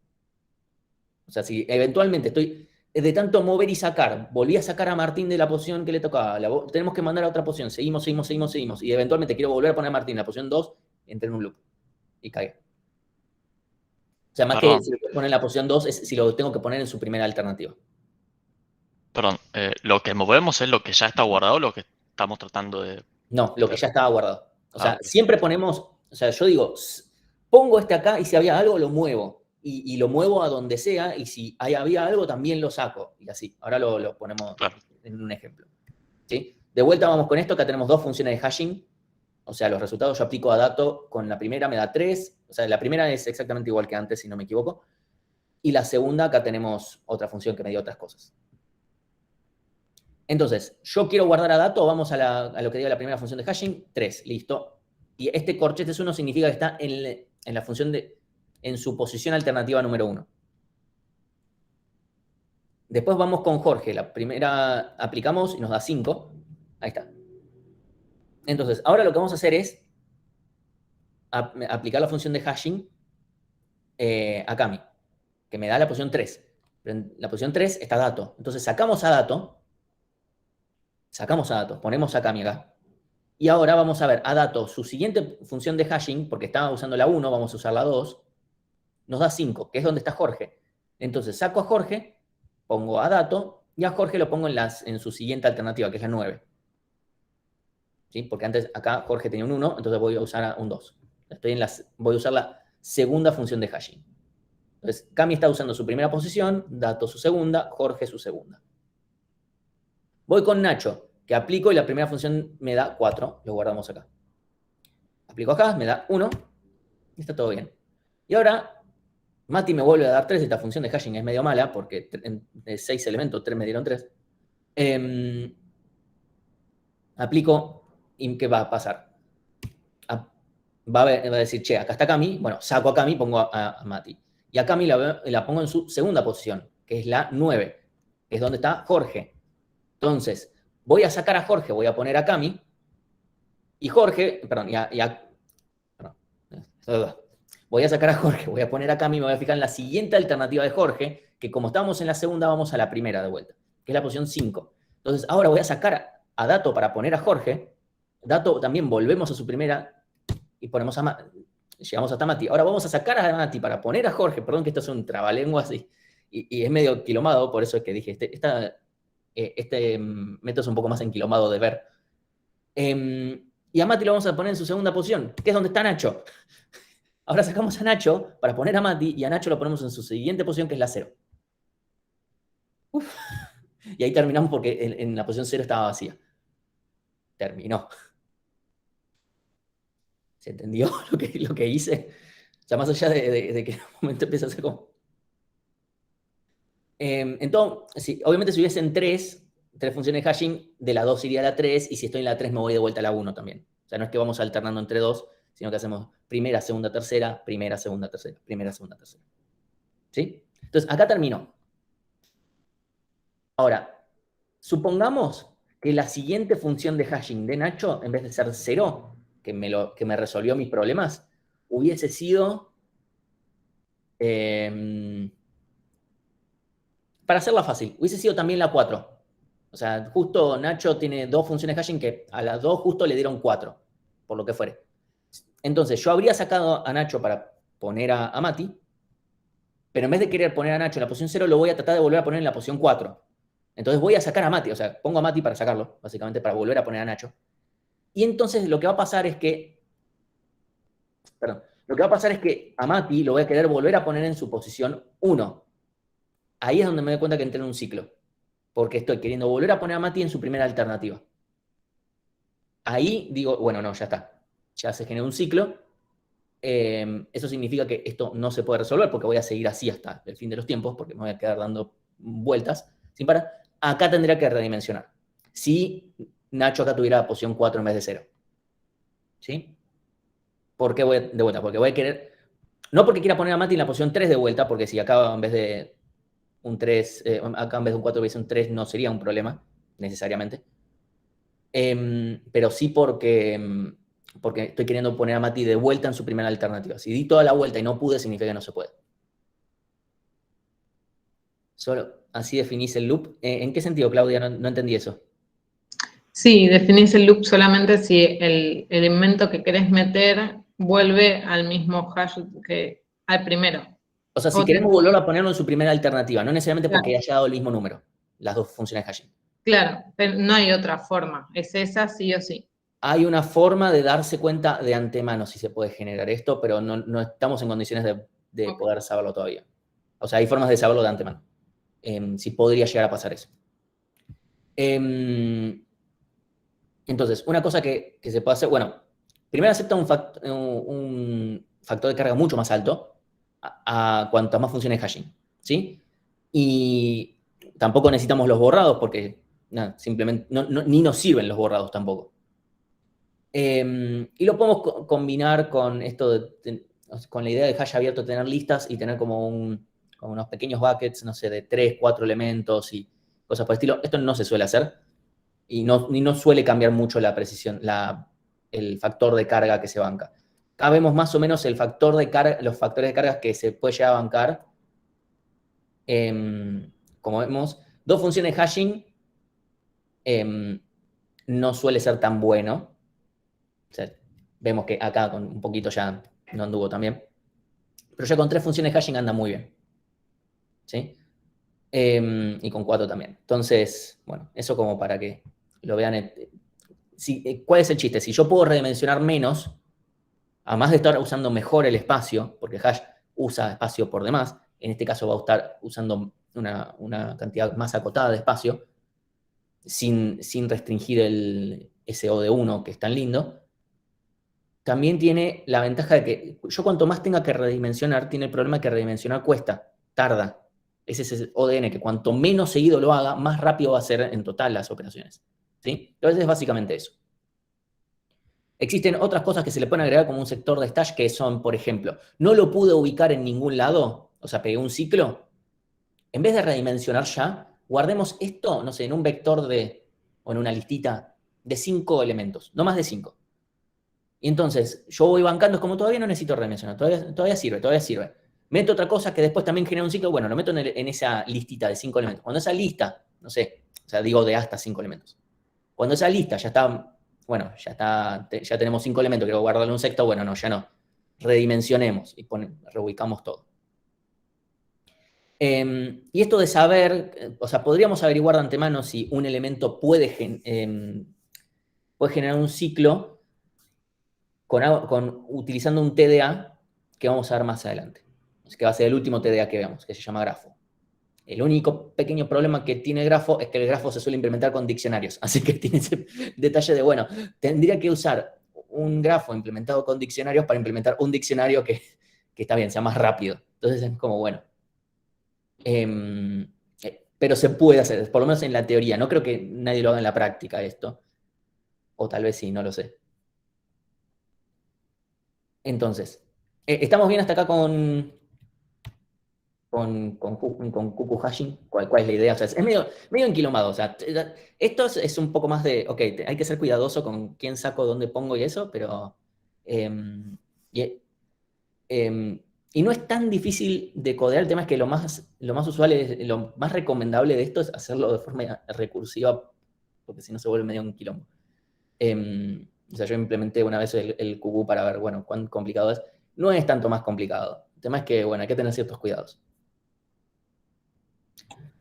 O sea, si eventualmente estoy de tanto mover y sacar, volví a sacar a Martín de la posición que le tocaba, tenemos que mandar a otra posición, seguimos, y eventualmente quiero volver a poner a Martín en la posición 2, entré en un loop y caí. O sea, más Perdón. que si lo quiero poner en la posición 2, es si lo tengo que poner en su primera alternativa. Perdón, lo que movemos es lo que ya está guardado o lo que estamos tratando de... No, lo que ya estaba guardado. O sea, ok. siempre ponemos, o sea, yo digo, pongo este acá y si había algo lo muevo. Y lo muevo a donde sea y si había algo también lo saco. Y así. Ahora lo ponemos Claro. en un ejemplo. ¿Sí? De vuelta vamos con esto. Acá tenemos dos funciones de hashing. O sea, los resultados yo aplico a dato. Con la primera me da 3. O sea, la primera es exactamente igual que antes, si no me equivoco. Y la segunda, acá tenemos otra función que me dio otras cosas. Entonces, yo quiero guardar a dato, vamos a lo que diga la primera función de hashing, 3, listo. Y este corchetes 1 significa que está en la función en su posición alternativa número 1. Después vamos con Jorge, la primera aplicamos y nos da 5. Ahí está. Entonces, ahora lo que vamos a hacer es aplicar la función de hashing a Cami, que me da la posición 3. Pero en la posición 3 está dato. Entonces, sacamos a dato, ponemos a Cami acá. Y ahora vamos a ver a dato su siguiente función de hashing, porque estaba usando la 1, vamos a usar la 2, nos da 5, que es donde está Jorge. Entonces saco a Jorge, pongo a dato, y a Jorge lo pongo en su siguiente alternativa, que es la 9. ¿Sí? Porque antes acá Jorge tenía un 1, entonces voy a usar un 2. Voy a usar la segunda función de hashing. Entonces, Cami está usando su primera posición, dato su segunda, Jorge su segunda. Voy con Nacho, que aplico y la primera función me da 4, lo guardamos acá. Aplico acá, me da 1, y está todo bien. Y ahora, Mati me vuelve a dar 3, esta función de hashing es medio mala, porque de 6 elementos, 3 me dieron 3. Aplico, ¿y qué va a pasar? Va a decir, che, acá está Cami, bueno, saco a Cami, pongo a Mati. Y a Cami la pongo en su segunda posición, que es la 9, que es donde está Jorge. Entonces, voy a sacar a Jorge, voy a poner a Cami, y Jorge, perdón, voy a sacar a Jorge, voy a poner a Cami, me voy a fijar en la siguiente alternativa de Jorge, que como estamos en la segunda, vamos a la primera de vuelta, que es la posición 5. Entonces, ahora voy a sacar a Dato para poner a Jorge. Dato también volvemos a su primera y ponemos llegamos hasta Mati. Ahora vamos a sacar a Mati para poner a Jorge. Perdón que esto es un trabalenguas y es medio quilomado, por eso es que dije, este método es un poco más enquilomado de ver. Y a Mati lo vamos a poner en su segunda posición, que es donde está Nacho. Ahora sacamos a Nacho para poner a Mati y a Nacho lo ponemos en su siguiente posición, que es la 0. Uf. Y ahí terminamos porque en la posición 0 estaba vacía. Terminó. ¿Se entendió lo que hice? O sea, más allá de que en un momento empieza a ser como... Entonces, obviamente si hubiesen 3 funciones de hashing, de la 2 iría a la 3, y si estoy en la 3 me voy de vuelta a la 1 también. O sea, no es que vamos alternando entre 2, sino que hacemos primera, segunda, tercera, primera, segunda, tercera, primera, segunda, tercera. ¿Sí? Entonces, acá terminó. Ahora, supongamos que la siguiente función de hashing de Nacho, en vez de ser 0, que me resolvió mis problemas, hubiese sido... para hacerla fácil, hubiese sido también la 4. O sea, justo Nacho tiene 2 funciones hashing que a las 2 justo le dieron 4, por lo que fuere. Entonces, yo habría sacado a Nacho para poner a Mati, pero en vez de querer poner a Nacho en la posición 0, lo voy a tratar de volver a poner en la posición 4. Entonces voy a sacar a Mati, o sea, pongo a Mati para sacarlo, básicamente para volver a poner a Nacho. Y entonces lo que va a pasar es que... Lo que va a pasar es que a Mati lo voy a querer volver a poner en su posición 1. Ahí es donde me doy cuenta que entré en un ciclo. Porque estoy queriendo volver a poner a Mati en su primera alternativa. Ahí digo, bueno, no, ya está. Ya se generó un ciclo. Eso significa que esto no se puede resolver porque voy a seguir así hasta el fin de los tiempos, porque me voy a quedar dando vueltas sin parar. Acá tendría que redimensionar. Si Nacho acá tuviera posición 4 en vez de 0. ¿Sí? ¿Por qué voy de vuelta? Porque voy a querer... No porque quiera poner a Mati en la posición 3 de vuelta, porque si acá en vez de un 3, acá en vez de un 4 hubiese un 3, no sería un problema, necesariamente. Pero sí porque estoy queriendo poner a Mati de vuelta en su primera alternativa. Si di toda la vuelta y no pude, significa que no se puede. Solo así definís el loop. ¿En qué sentido, Claudia? No entendí eso. Sí, definís el loop solamente si el elemento que querés meter vuelve al mismo hash que al primero. O sea, si O queremos tenemos- volver a ponerlo en su primera alternativa, no necesariamente Claro. porque haya dado el mismo número, las dos funciones de hashing. Claro, pero no hay otra forma. Es esa sí o sí. Hay una forma de darse cuenta de antemano si se puede generar esto, pero no estamos en condiciones de Ok. poder saberlo todavía. O sea, hay formas de saberlo de antemano. Si podría llegar a pasar eso. Entonces, una cosa que se puede hacer, bueno, primero acepta un factor de carga mucho más alto a cuantas más funciones hashing, ¿sí? Y tampoco necesitamos los borrados porque nada, simplemente ni nos sirven los borrados tampoco. Y lo podemos combinar con esto con la idea de hash abierto, tener listas y tener como unos pequeños buckets, no sé, de 3, 4 elementos y cosas por el estilo. Esto no se suele hacer y no suele cambiar mucho la precisión, el factor de carga que se banca. Acá vemos más o menos el factor de carga, los factores de carga que se puede llegar a bancar. Como vemos, dos funciones hashing no suele ser tan bueno. O sea, vemos que acá con un poquito ya no anduvo tan bien. Pero ya con 3 funciones hashing anda muy bien. ¿Sí? Y con 4 también. Entonces, bueno, eso como para que lo vean. ¿Cuál es el chiste? Si yo puedo redimensionar menos, además de estar usando mejor el espacio, porque hash usa espacio por demás, en este caso va a estar usando una cantidad más acotada de espacio, sin restringir ese O de 1 que es tan lindo, también tiene la ventaja de que yo cuanto más tenga que redimensionar, tiene el problema que redimensionar cuesta, tarda. Ese es el ODN, que cuanto menos seguido lo haga, más rápido va a ser en total las operaciones. ¿Sí? Entonces es básicamente eso. Existen otras cosas que se le pueden agregar como un sector de stash que son, por ejemplo, no lo pude ubicar en ningún lado, o sea, pegué un ciclo. En vez de redimensionar ya, guardemos esto, no sé, en un vector o en una listita de 5 elementos, no más de 5. Y entonces, yo voy bancando, es como todavía no necesito redimensionar, todavía sirve. Meto otra cosa que después también genera un ciclo, bueno, lo meto en esa listita de 5 elementos. Cuando esa lista, no sé, o sea, digo de hasta 5 elementos. Cuando esa lista ya está, bueno, ya tenemos 5 elementos, quiero guardarle un sexto, bueno, no, ya no. Redimensionemos y reubicamos todo. Y esto de saber, o sea, podríamos averiguar de antemano si un elemento puede generar un ciclo utilizando un TDA que vamos a ver más adelante, que va a ser el último TDA que veamos, que se llama grafo. El único pequeño problema que tiene grafo es que el grafo se suele implementar con diccionarios, así que tiene ese detalle de, bueno, tendría que usar un grafo implementado con diccionarios para implementar un diccionario que está bien, sea más rápido. Entonces es como, bueno. Pero se puede hacer, por lo menos en la teoría. No creo que nadie lo haga en la práctica esto. O tal vez sí, no lo sé. Entonces, ¿estamos bien hasta acá con Cuckoo hashing? ¿Cuál es la idea? O sea, es medio enquilomado. O sea, esto es un poco más de, ok, hay que ser cuidadoso con quién saco, dónde pongo y eso, pero... y no es tan difícil de codear. El tema es que lo más usual, lo más recomendable de esto es hacerlo de forma recursiva, porque si no se vuelve medio un quilombo. O sea, yo implementé una vez el Cuckoo para ver, bueno, cuán complicado es. No es tanto más complicado. El tema es que, bueno, hay que tener ciertos cuidados.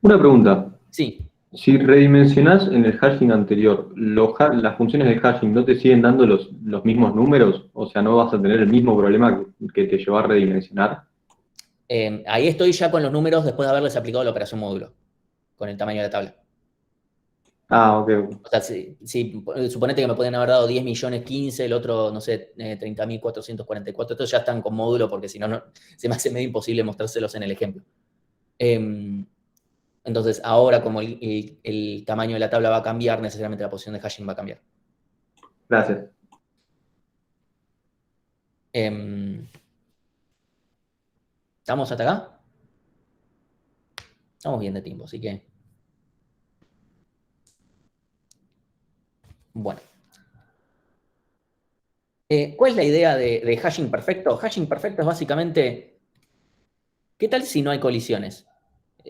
Una pregunta. Sí. Si redimensionás en el hashing anterior, las funciones de hashing no te siguen dando los mismos números, o sea, no vas a tener el mismo problema que te llevó a redimensionar. Ahí estoy ya con los números después de haberles aplicado la operación módulo, con el tamaño de la tabla. Ah, ok. O sea, suponete que me pueden haber dado 10 millones 15, el otro, no sé, 30.444. Estos ya están con módulo porque si no, se me hace medio imposible mostrárselos en el ejemplo. Entonces, ahora como el tamaño de la tabla va a cambiar, necesariamente la posición de hashing va a cambiar. Gracias. ¿Estamos hasta acá? Estamos bien de tiempo, así que... Bueno. ¿Cuál es la idea de hashing perfecto? Hashing perfecto es básicamente, ¿qué tal si no hay colisiones?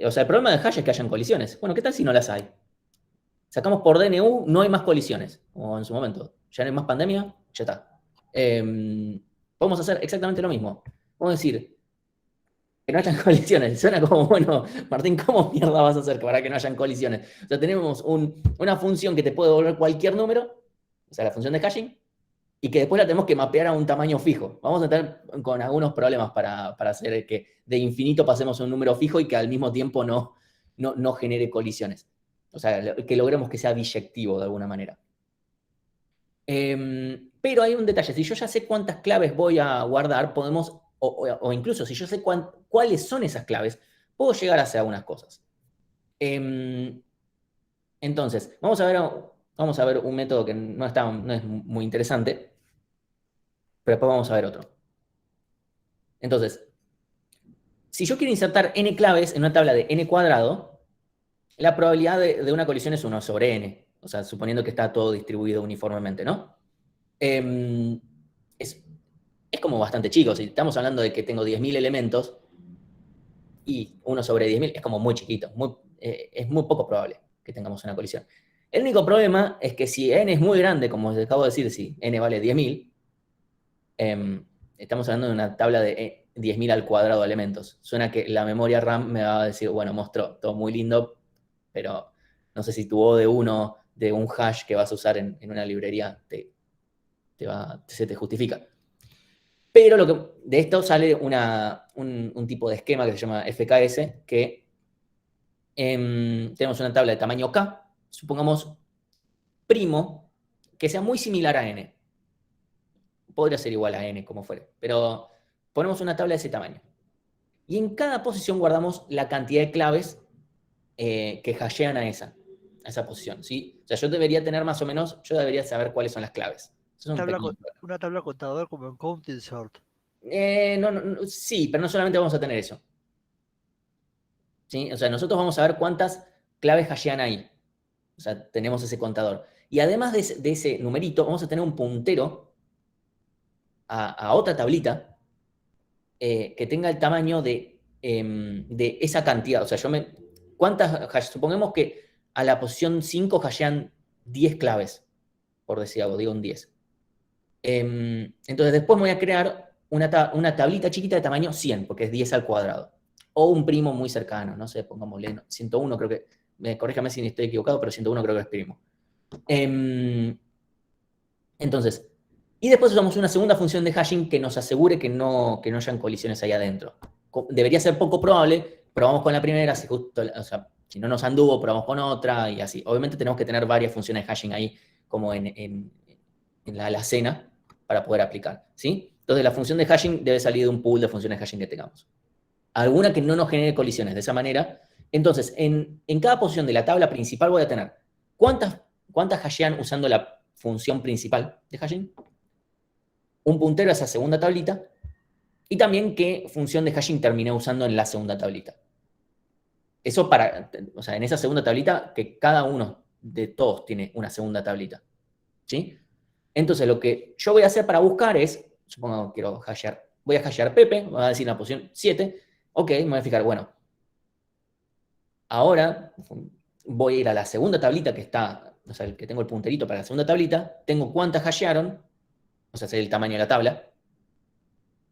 O sea, el problema de hash es que hayan colisiones. Bueno, ¿qué tal si no las hay? Sacamos por DNU, no hay más colisiones, como en su momento. Ya no hay más pandemia, ya está. Podemos hacer exactamente lo mismo. Vamos a decir, Que no hayan colisiones. Suena como, bueno, Martín, ¿cómo mierda vas a hacer para que no hayan colisiones? O sea, tenemos una función que te puede devolver cualquier número, o sea, la función de hashing, y que después la tenemos que mapear a un tamaño fijo. Vamos a estar con algunos problemas para hacer que de infinito pasemos a un número fijo y que al mismo tiempo no genere colisiones. O sea, que logremos que sea biyectivo de alguna manera. Pero hay un detalle. Si yo ya sé cuántas claves voy a guardar, podemos, o incluso si yo sé cuáles son esas claves, puedo llegar a hacer algunas cosas. Entonces, vamos a ver un método que no es muy interesante, pero después vamos a ver otro. Entonces, si yo quiero insertar n claves en una tabla de n cuadrado, la probabilidad de una colisión es 1 sobre n. O sea, suponiendo que está todo distribuido uniformemente, ¿no? Es como bastante chico. Si estamos hablando de que tengo 10.000 elementos y 1 sobre 10.000 es como muy chiquito. Es muy poco probable que tengamos una colisión. El único problema es que si n es muy grande, como os acabo de decir, si n vale 10.000, estamos hablando de una tabla de 10.000 al cuadrado de elementos. Suena que la memoria RAM me va a decir, bueno, monstruo, todo muy lindo, pero no sé si tu O de 1 de un hash que vas a usar en una librería se te justifica. Pero de esto sale un tipo de esquema que se llama FKS, que tenemos una tabla de tamaño K, supongamos primo, que sea muy similar a n. Podría ser igual a n, como fuere, pero ponemos una tabla de ese tamaño. Y en cada posición guardamos la cantidad de claves que hashean a esa posición, ¿sí? O sea, yo debería tener más o menos, yo debería saber cuáles son las claves. Eso es Una tabla contador como en Counting Sort. Sí, pero no solamente vamos a tener eso. ¿Sí? O sea, nosotros vamos a ver cuántas claves hashean ahí. O sea, tenemos ese contador. Y además de ese numerito, vamos a tener un puntero a otra tablita que tenga el tamaño de esa cantidad. O sea, supongamos que a la posición 5 hashean 10 claves, por decir algo, digo un 10. Entonces después me voy a crear una tablita chiquita de tamaño 100, porque es 10 al cuadrado. O un primo muy cercano, no sé, pongámosle 101, creo que, corríjame si estoy equivocado, pero 101 creo que es primo. Entonces, y después usamos una segunda función de hashing que nos asegure que no hayan colisiones ahí adentro. Debería ser poco probable, probamos con la primera, si no nos anduvo, probamos con otra y así. Obviamente tenemos que tener varias funciones de hashing ahí, como en la alacena, para poder aplicar, ¿sí? Entonces la función de hashing debe salir de un pool de funciones de hashing que tengamos. Alguna que no nos genere colisiones de esa manera. Entonces, en cada posición de la tabla principal voy a tener cuántas hashean usando la función principal de hashing, un puntero a esa segunda tablita, y también qué función de hashing terminé usando en la segunda tablita. Eso o sea, en esa segunda tablita, que cada uno de todos tiene una segunda tablita, ¿sí? Entonces, lo que yo voy a hacer para buscar es, supongo que quiero hashear, voy a hashear Pepe, voy a decir la posición 7, ok, me voy a fijar, bueno, ahora voy a ir a la segunda tablita que está, o sea, que tengo el punterito para la segunda tablita, tengo cuántas hashearon, o sea, el tamaño de la tabla,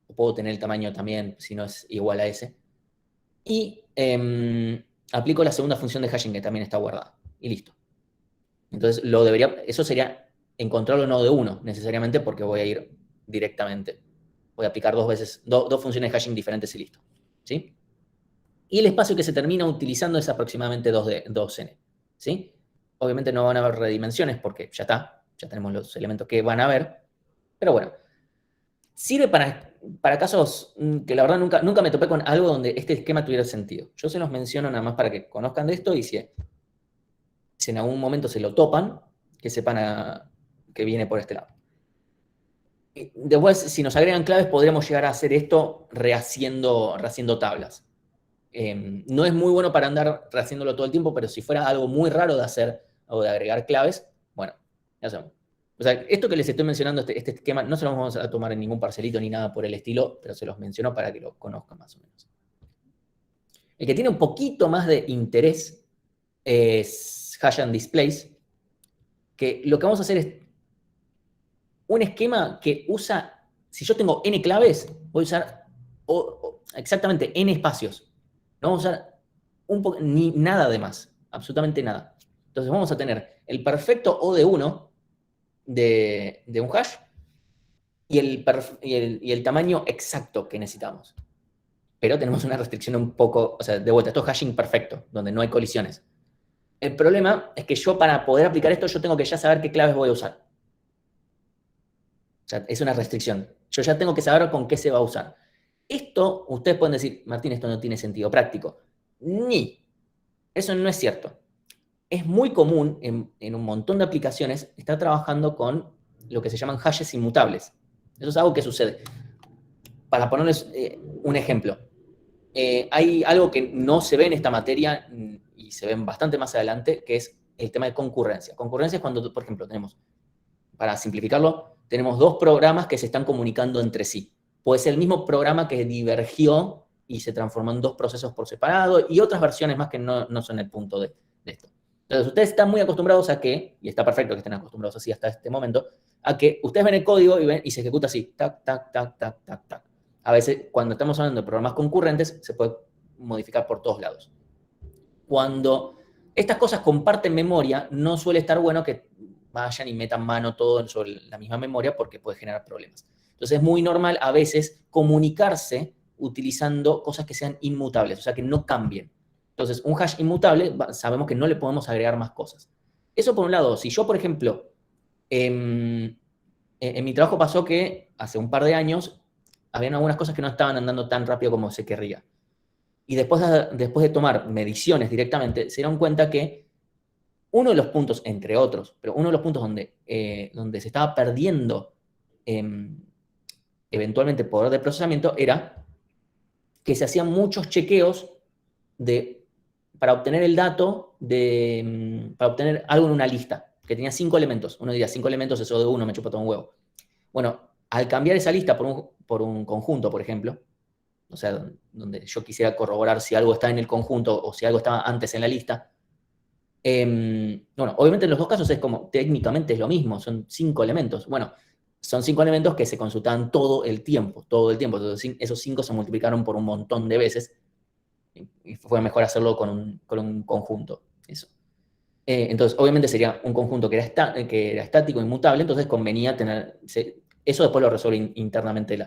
o puedo tener el tamaño también si no es igual a ese, y aplico la segunda función de hashing que también está guardada, y listo. Entonces, eso sería encontrarlo no de uno, necesariamente, porque voy a ir directamente. Voy a aplicar dos funciones de hashing diferentes y listo, ¿sí? Y el espacio que se termina utilizando es aproximadamente 2n, ¿sí? Obviamente no van a haber redimensiones porque ya tenemos los elementos que van a haber, pero bueno, sirve para casos que la verdad nunca me topé con algo donde este esquema tuviera sentido. Yo se los menciono nada más para que conozcan de esto y si en algún momento se lo topan, que sepan que viene por este lado. Y después, si nos agregan claves, podremos llegar a hacer esto rehaciendo tablas. No es muy bueno para andar rehaciéndolo todo el tiempo, pero si fuera algo muy raro de hacer o de agregar claves, bueno, ya sabemos. O sea, esto que les estoy mencionando, este esquema, no se lo vamos a tomar en ningún parcelito ni nada por el estilo, pero se los menciono para que lo conozcan más o menos. El que tiene un poquito más de interés es Hash and Displays, que lo que vamos a hacer es un esquema que usa, si yo tengo n claves, voy a usar exactamente n espacios. No vamos a usar ni nada de más, absolutamente nada. Entonces vamos a tener el perfecto O de 1 de un hash y el tamaño exacto que necesitamos. Pero tenemos una restricción un poco, o sea, de vuelta, esto es hashing perfecto, donde no hay colisiones. El problema es que yo, para poder aplicar esto, yo tengo que ya saber qué claves voy a usar. O sea, es una restricción. Yo ya tengo que saber con qué se va a usar. Esto, ustedes pueden decir, Martín, esto no tiene sentido práctico. Ni. Eso no es cierto. Es muy común en un montón de aplicaciones estar trabajando con lo que se llaman hashes inmutables. Eso es algo que sucede. Para ponerles un ejemplo. Hay algo que no se ve en esta materia y se ven bastante más adelante, que es el tema de concurrencia. Concurrencia es cuando, por ejemplo, para simplificarlo, tenemos dos programas que se están comunicando entre sí. Puede ser el mismo programa que divergió y se transformó en dos procesos por separado, y otras versiones más que no son el punto de esto. Entonces, ustedes están muy acostumbrados a que, y está perfecto que estén acostumbrados así hasta este momento, a que ustedes ven el código y se ejecuta así, tac, tac, tac, tac, tac, tac. A veces, cuando estamos hablando de programas concurrentes, se puede modificar por todos lados. Cuando estas cosas comparten memoria, no suele estar bueno que vayan y metan mano todo sobre la misma memoria porque puede generar problemas. Entonces es muy normal a veces comunicarse utilizando cosas que sean inmutables, o sea, que no cambien. Entonces, un hash inmutable, sabemos que no le podemos agregar más cosas. Eso por un lado. Si yo, por ejemplo, en mi trabajo pasó que hace un par de años habían algunas cosas que no estaban andando tan rápido como se querría. Y después de tomar mediciones directamente, se dieron cuenta que uno de los puntos, entre otros, pero uno de los puntos donde se estaba perdiendo eventualmente poder de procesamiento era que se hacían muchos chequeos para obtener el dato, para obtener algo en una lista, que tenía 5 elementos. Uno diría, 5 elementos, eso de uno, me chupa todo un huevo. Bueno, al cambiar esa lista por un conjunto, por ejemplo, o sea, donde yo quisiera corroborar si algo está en el conjunto o si algo estaba antes en la lista, bueno, obviamente en los dos casos es como, técnicamente es lo mismo, son 5 elementos. Bueno, son 5 elementos que se consultaban todo el tiempo. Entonces, esos 5 se multiplicaron por un montón de veces y fue mejor hacerlo con un conjunto. Eso. Entonces, obviamente sería un conjunto que era estático, inmutable, entonces convenía tener... Eso después lo resuelve internamente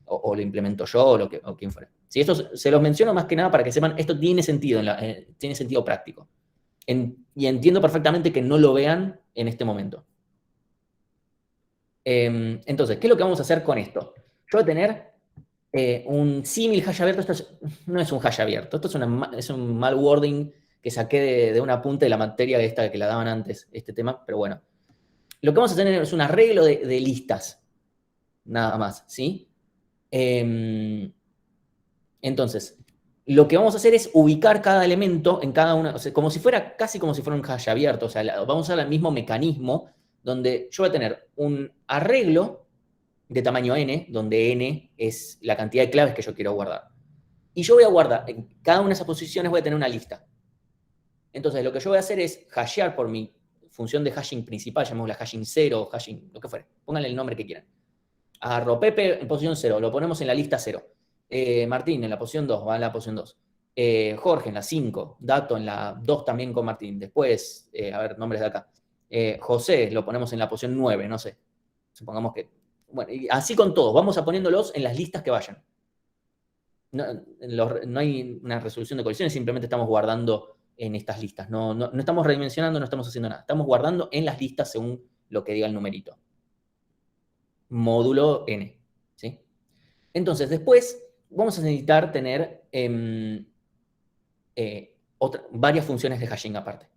o lo implemento yo o quien fuera. Si esto se los menciono más que nada para que sepan, esto tiene sentido, tiene sentido práctico. Y entiendo perfectamente que no lo vean en este momento. Entonces, ¿qué es lo que vamos a hacer con esto? Yo voy a tener un símil hash abierto. Esto no es un hash abierto, esto es un mal wording que saqué de un apunte de la materia esta que la daban antes, este tema, pero bueno. Lo que vamos a tener es un arreglo de listas, nada más, ¿sí? Entonces, lo que vamos a hacer es ubicar cada elemento en cada una, o sea, casi como si fuera un hash abierto, o sea, vamos a usar el mismo mecanismo donde yo voy a tener un arreglo de tamaño n, donde n es la cantidad de claves que yo quiero guardar. Y yo voy a guardar, en cada una de esas posiciones voy a tener una lista. Entonces, lo que yo voy a hacer es hashear por mi función de hashing principal, llamémosla hashing 0, hashing, lo que fuere, pónganle el nombre que quieran. Agarro Pepe en posición 0, lo ponemos en la lista 0. Martín en la posición 2, va en la posición 2. Jorge en la 5, Dato en la 2 también con Martín. Después, a ver, nombres de acá. José lo ponemos en la posición 9, no sé. Supongamos que... Bueno, y así con todos, vamos a poniéndolos en las listas que vayan. No hay una resolución de colisiones, simplemente estamos guardando en estas listas. No estamos redimensionando, no estamos haciendo nada. Estamos guardando en las listas según lo que diga el numerito. Módulo n, ¿sí? Entonces, después vamos a necesitar tener varias funciones de hashing aparte.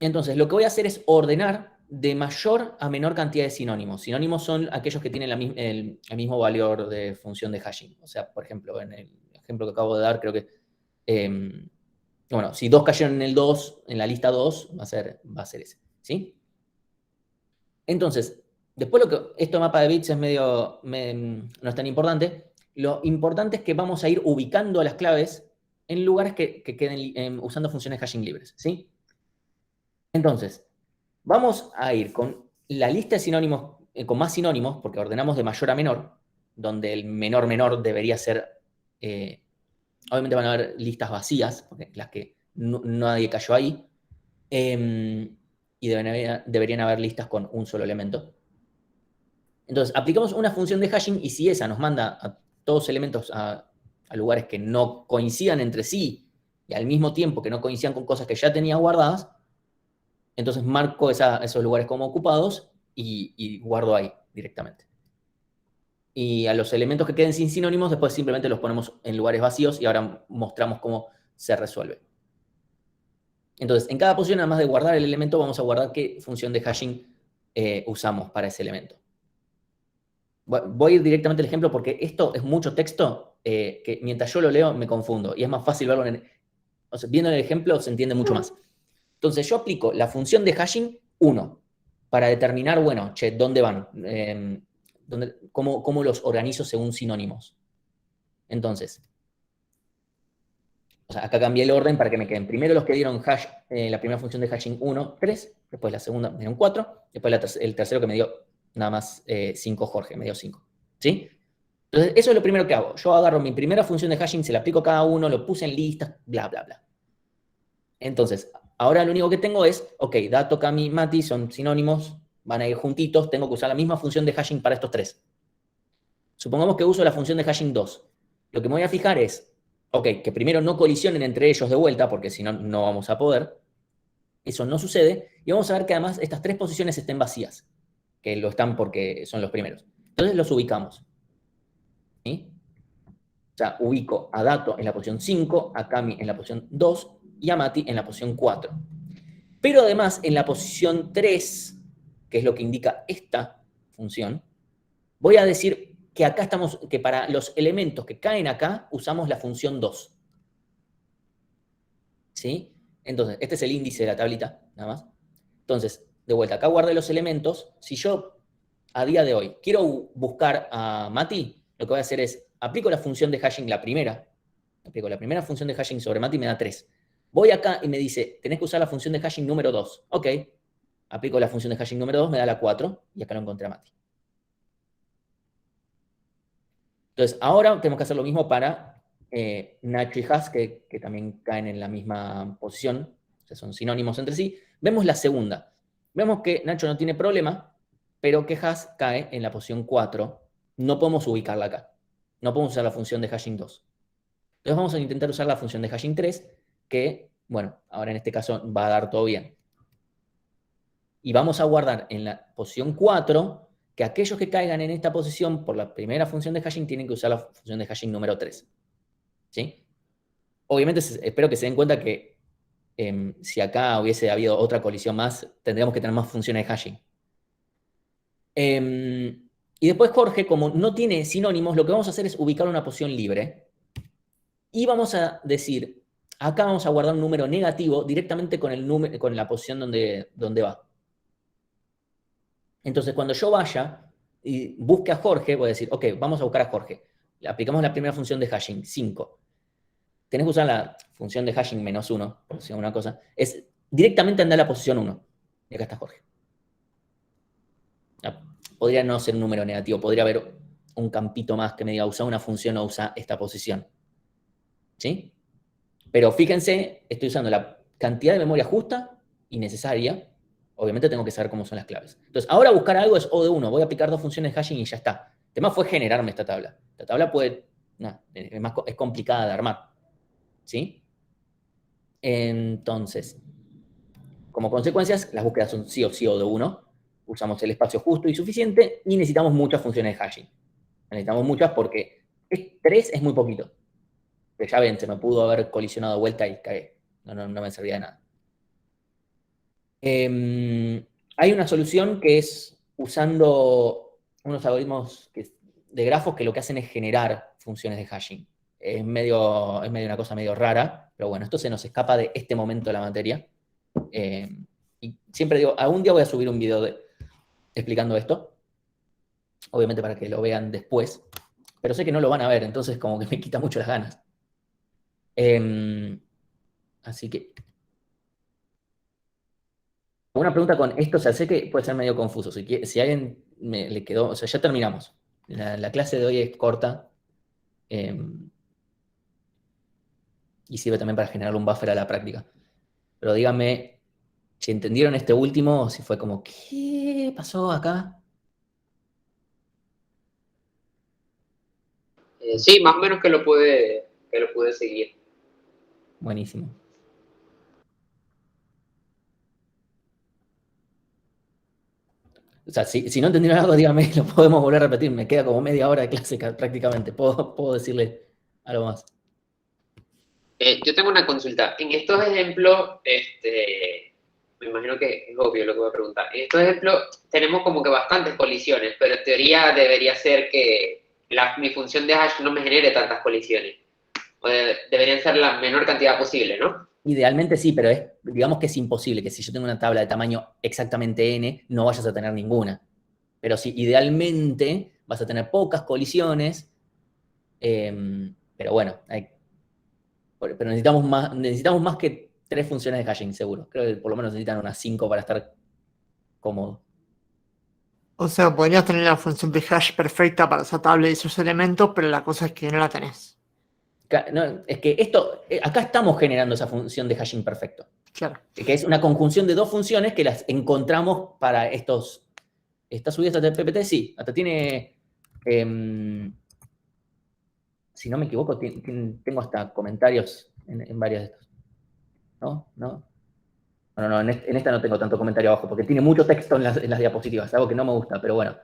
Entonces, lo que voy a hacer es ordenar de mayor a menor cantidad de sinónimos. Sinónimos son aquellos que tienen el mismo valor de función de hashing. O sea, por ejemplo, en el ejemplo que acabo de dar, creo que... bueno, si 2 cayeron en el 2, en la lista 2, va a ser ese, ¿sí? Entonces, después esto mapa de bits es no es tan importante. Lo importante es que vamos a ir ubicando las claves en lugares que queden usando funciones hashing libres, ¿sí? Entonces, vamos a ir con la lista de sinónimos, con más sinónimos, porque ordenamos de mayor a menor. donde el menor debería ser, obviamente van a haber listas vacías, porque las que nadie cayó ahí, y deberían haber listas con un solo elemento. Entonces, aplicamos una función de hashing y si esa nos manda a todos los elementos a lugares que no coincidan entre sí y al mismo tiempo que no coincidan con cosas que ya tenía guardadas, entonces marco esos lugares como ocupados y guardo ahí directamente. Y a los elementos que queden sin sinónimos, después simplemente los ponemos en lugares vacíos y ahora mostramos cómo se resuelve. Entonces, en cada posición, además de guardar el elemento, vamos a guardar qué función de hashing usamos para ese elemento. Voy a ir directamente al ejemplo porque esto es mucho texto que mientras yo lo leo me confundo y es más fácil verlo viendo el ejemplo se entiende mucho más. Entonces yo aplico la función de hashing 1 para determinar, bueno, ¿dónde van? ¿Cómo los organizo según sinónimos? Entonces, acá cambié el orden para que me queden primero los que dieron hash, la primera función de hashing 1, 3, después la segunda me dieron 4, después el tercero que me dio nada más 5 Jorge, me dio 5. ¿Sí? Entonces, eso es lo primero que hago. Yo agarro mi primera función de hashing, se la aplico a cada uno, lo puse en listas, bla, bla, bla. Entonces, ahora lo único que tengo es, ok, dato, Cami, Mati, son sinónimos, van a ir juntitos, tengo que usar la misma función de hashing para estos tres. Supongamos que uso la función de hashing 2. Lo que me voy a fijar es, ok, que primero no colisionen entre ellos de vuelta, porque si no, no vamos a poder. Eso no sucede. Y vamos a ver que además estas tres posiciones estén vacías, que lo están porque son los primeros. Entonces los ubicamos. ¿Sí? O sea, ubico a Dato en la posición 5, a Cami en la posición 2 y a Mati en la posición 4. Pero además en la posición 3, que es lo que indica esta función, voy a decir que acá estamos, que para los elementos que caen acá usamos la función 2. ¿Sí? Entonces, este es el índice de la tablita, nada más. Entonces, de vuelta, acá guardé los elementos. Si yo, a día de hoy, quiero buscar a Mati, lo que voy a hacer es, aplico la función de hashing, la primera función de hashing sobre Mati me da 3. Voy acá y me dice, tenés que usar la función de hashing número 2. Ok, aplico la función de hashing número 2, me da la 4, y acá lo encontré a Mati. Entonces, ahora tenemos que hacer lo mismo para Nacho y Has, que también caen en la misma posición, o sea, son sinónimos entre sí. Vemos la segunda. Vemos que Nacho no tiene problema, pero que Has cae en la posición 4. No podemos ubicarla acá. No podemos usar la función de hashing 2. Entonces vamos a intentar usar la función de hashing 3, que, bueno, ahora en este caso va a dar todo bien. Y vamos a guardar en la posición 4 que aquellos que caigan en esta posición por la primera función de hashing tienen que usar la función de hashing número 3. ¿Sí? Obviamente espero que se den cuenta que si acá hubiese habido otra colisión más, tendríamos que tener más funciones de hashing. Y después Jorge, como no tiene sinónimos, lo que vamos a hacer es ubicar una posición libre. Y vamos a decir, acá vamos a guardar un número negativo directamente con la posición donde va. Entonces, cuando yo vaya y busque a Jorge, voy a decir, ok, vamos a buscar a Jorge. Le aplicamos la primera función de hashing, 5. Tenés que usar la función de hashing -1, por decir una cosa. Es directamente andar a la posición 1. Y acá está Jorge. Podría no ser un número negativo, podría haber un campito más que me diga usa una función o usa esta posición. ¿Sí? Pero fíjense, estoy usando la cantidad de memoria justa y necesaria. Obviamente tengo que saber cómo son las claves. Entonces, ahora buscar algo es O de 1. Voy a aplicar 2 funciones de hashing y ya está. El tema fue generarme esta tabla. Esta tabla es complicada de armar. ¿Sí? Entonces, como consecuencias, las búsquedas son sí O de 1. Usamos el espacio justo y suficiente y necesitamos muchas funciones de hashing. Necesitamos muchas porque 3 es muy poquito. Pero ya ven, se me pudo haber colisionado de vuelta y cagué. No me servía de nada. Hay una solución que es usando unos algoritmos de grafos que lo que hacen es generar funciones de hashing. Es medio una cosa medio rara, pero bueno, esto se nos escapa de este momento de la materia. Y siempre digo, algún día voy a subir un video explicando esto, obviamente para que lo vean después, pero sé que no lo van a ver, entonces como que me quita mucho las ganas. Así que una pregunta con esto, o sea, sé que puede ser medio confuso. Si a alguien le quedó, o sea, ya terminamos. La clase de hoy es corta. Y sirve también para generar un buffer a la práctica. Pero díganme si entendieron este último o si fue como, ¿qué pasó acá? Sí, más o menos que lo pude seguir. Buenísimo. O sea, si no entendieron algo, díganme, lo podemos volver a repetir. Me queda como media hora de clase prácticamente. Puedo decirle algo más. Yo tengo una consulta. En estos ejemplos, me imagino que es obvio lo que voy a preguntar. En estos ejemplos tenemos como que bastantes colisiones, pero en teoría debería ser que mi función de hash no me genere tantas colisiones. O deberían ser la menor cantidad posible, ¿no? Idealmente sí, pero digamos que es imposible que si yo tengo una tabla de tamaño exactamente n, no vayas a tener ninguna. Pero sí, idealmente vas a tener pocas colisiones, pero bueno, pero necesitamos más que 3 funciones de hashing, seguro. Creo que por lo menos necesitan unas 5 para estar cómodo. O sea, podrías tener la función de hash perfecta para esa tabla y esos elementos, pero la cosa es que no la tenés. No, es que acá estamos generando esa función de hashing perfecto. Claro. Que es una conjunción de 2 funciones que las encontramos para estos. ¿Está subido hasta el PPT? Sí, hasta tiene. Si no me equivoco, tengo hasta comentarios en varios de estos. ¿No? ¿No? No, en esta no tengo tanto comentario abajo, porque tiene mucho texto en las diapositivas, algo que no me gusta, pero bueno.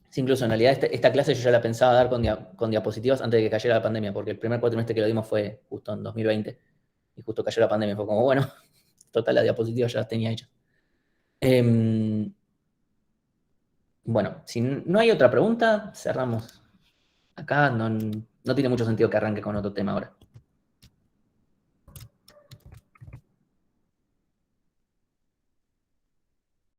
Sí, incluso en realidad esta clase yo ya la pensaba dar con diapositivas antes de que cayera la pandemia, porque el primer cuatrimestre que lo dimos fue justo en 2020, y justo cayó la pandemia, fue como, bueno, total, las diapositivas ya las tenía hechas. Bueno, si no hay otra pregunta, cerramos acá. No tiene mucho sentido que arranque con otro tema ahora.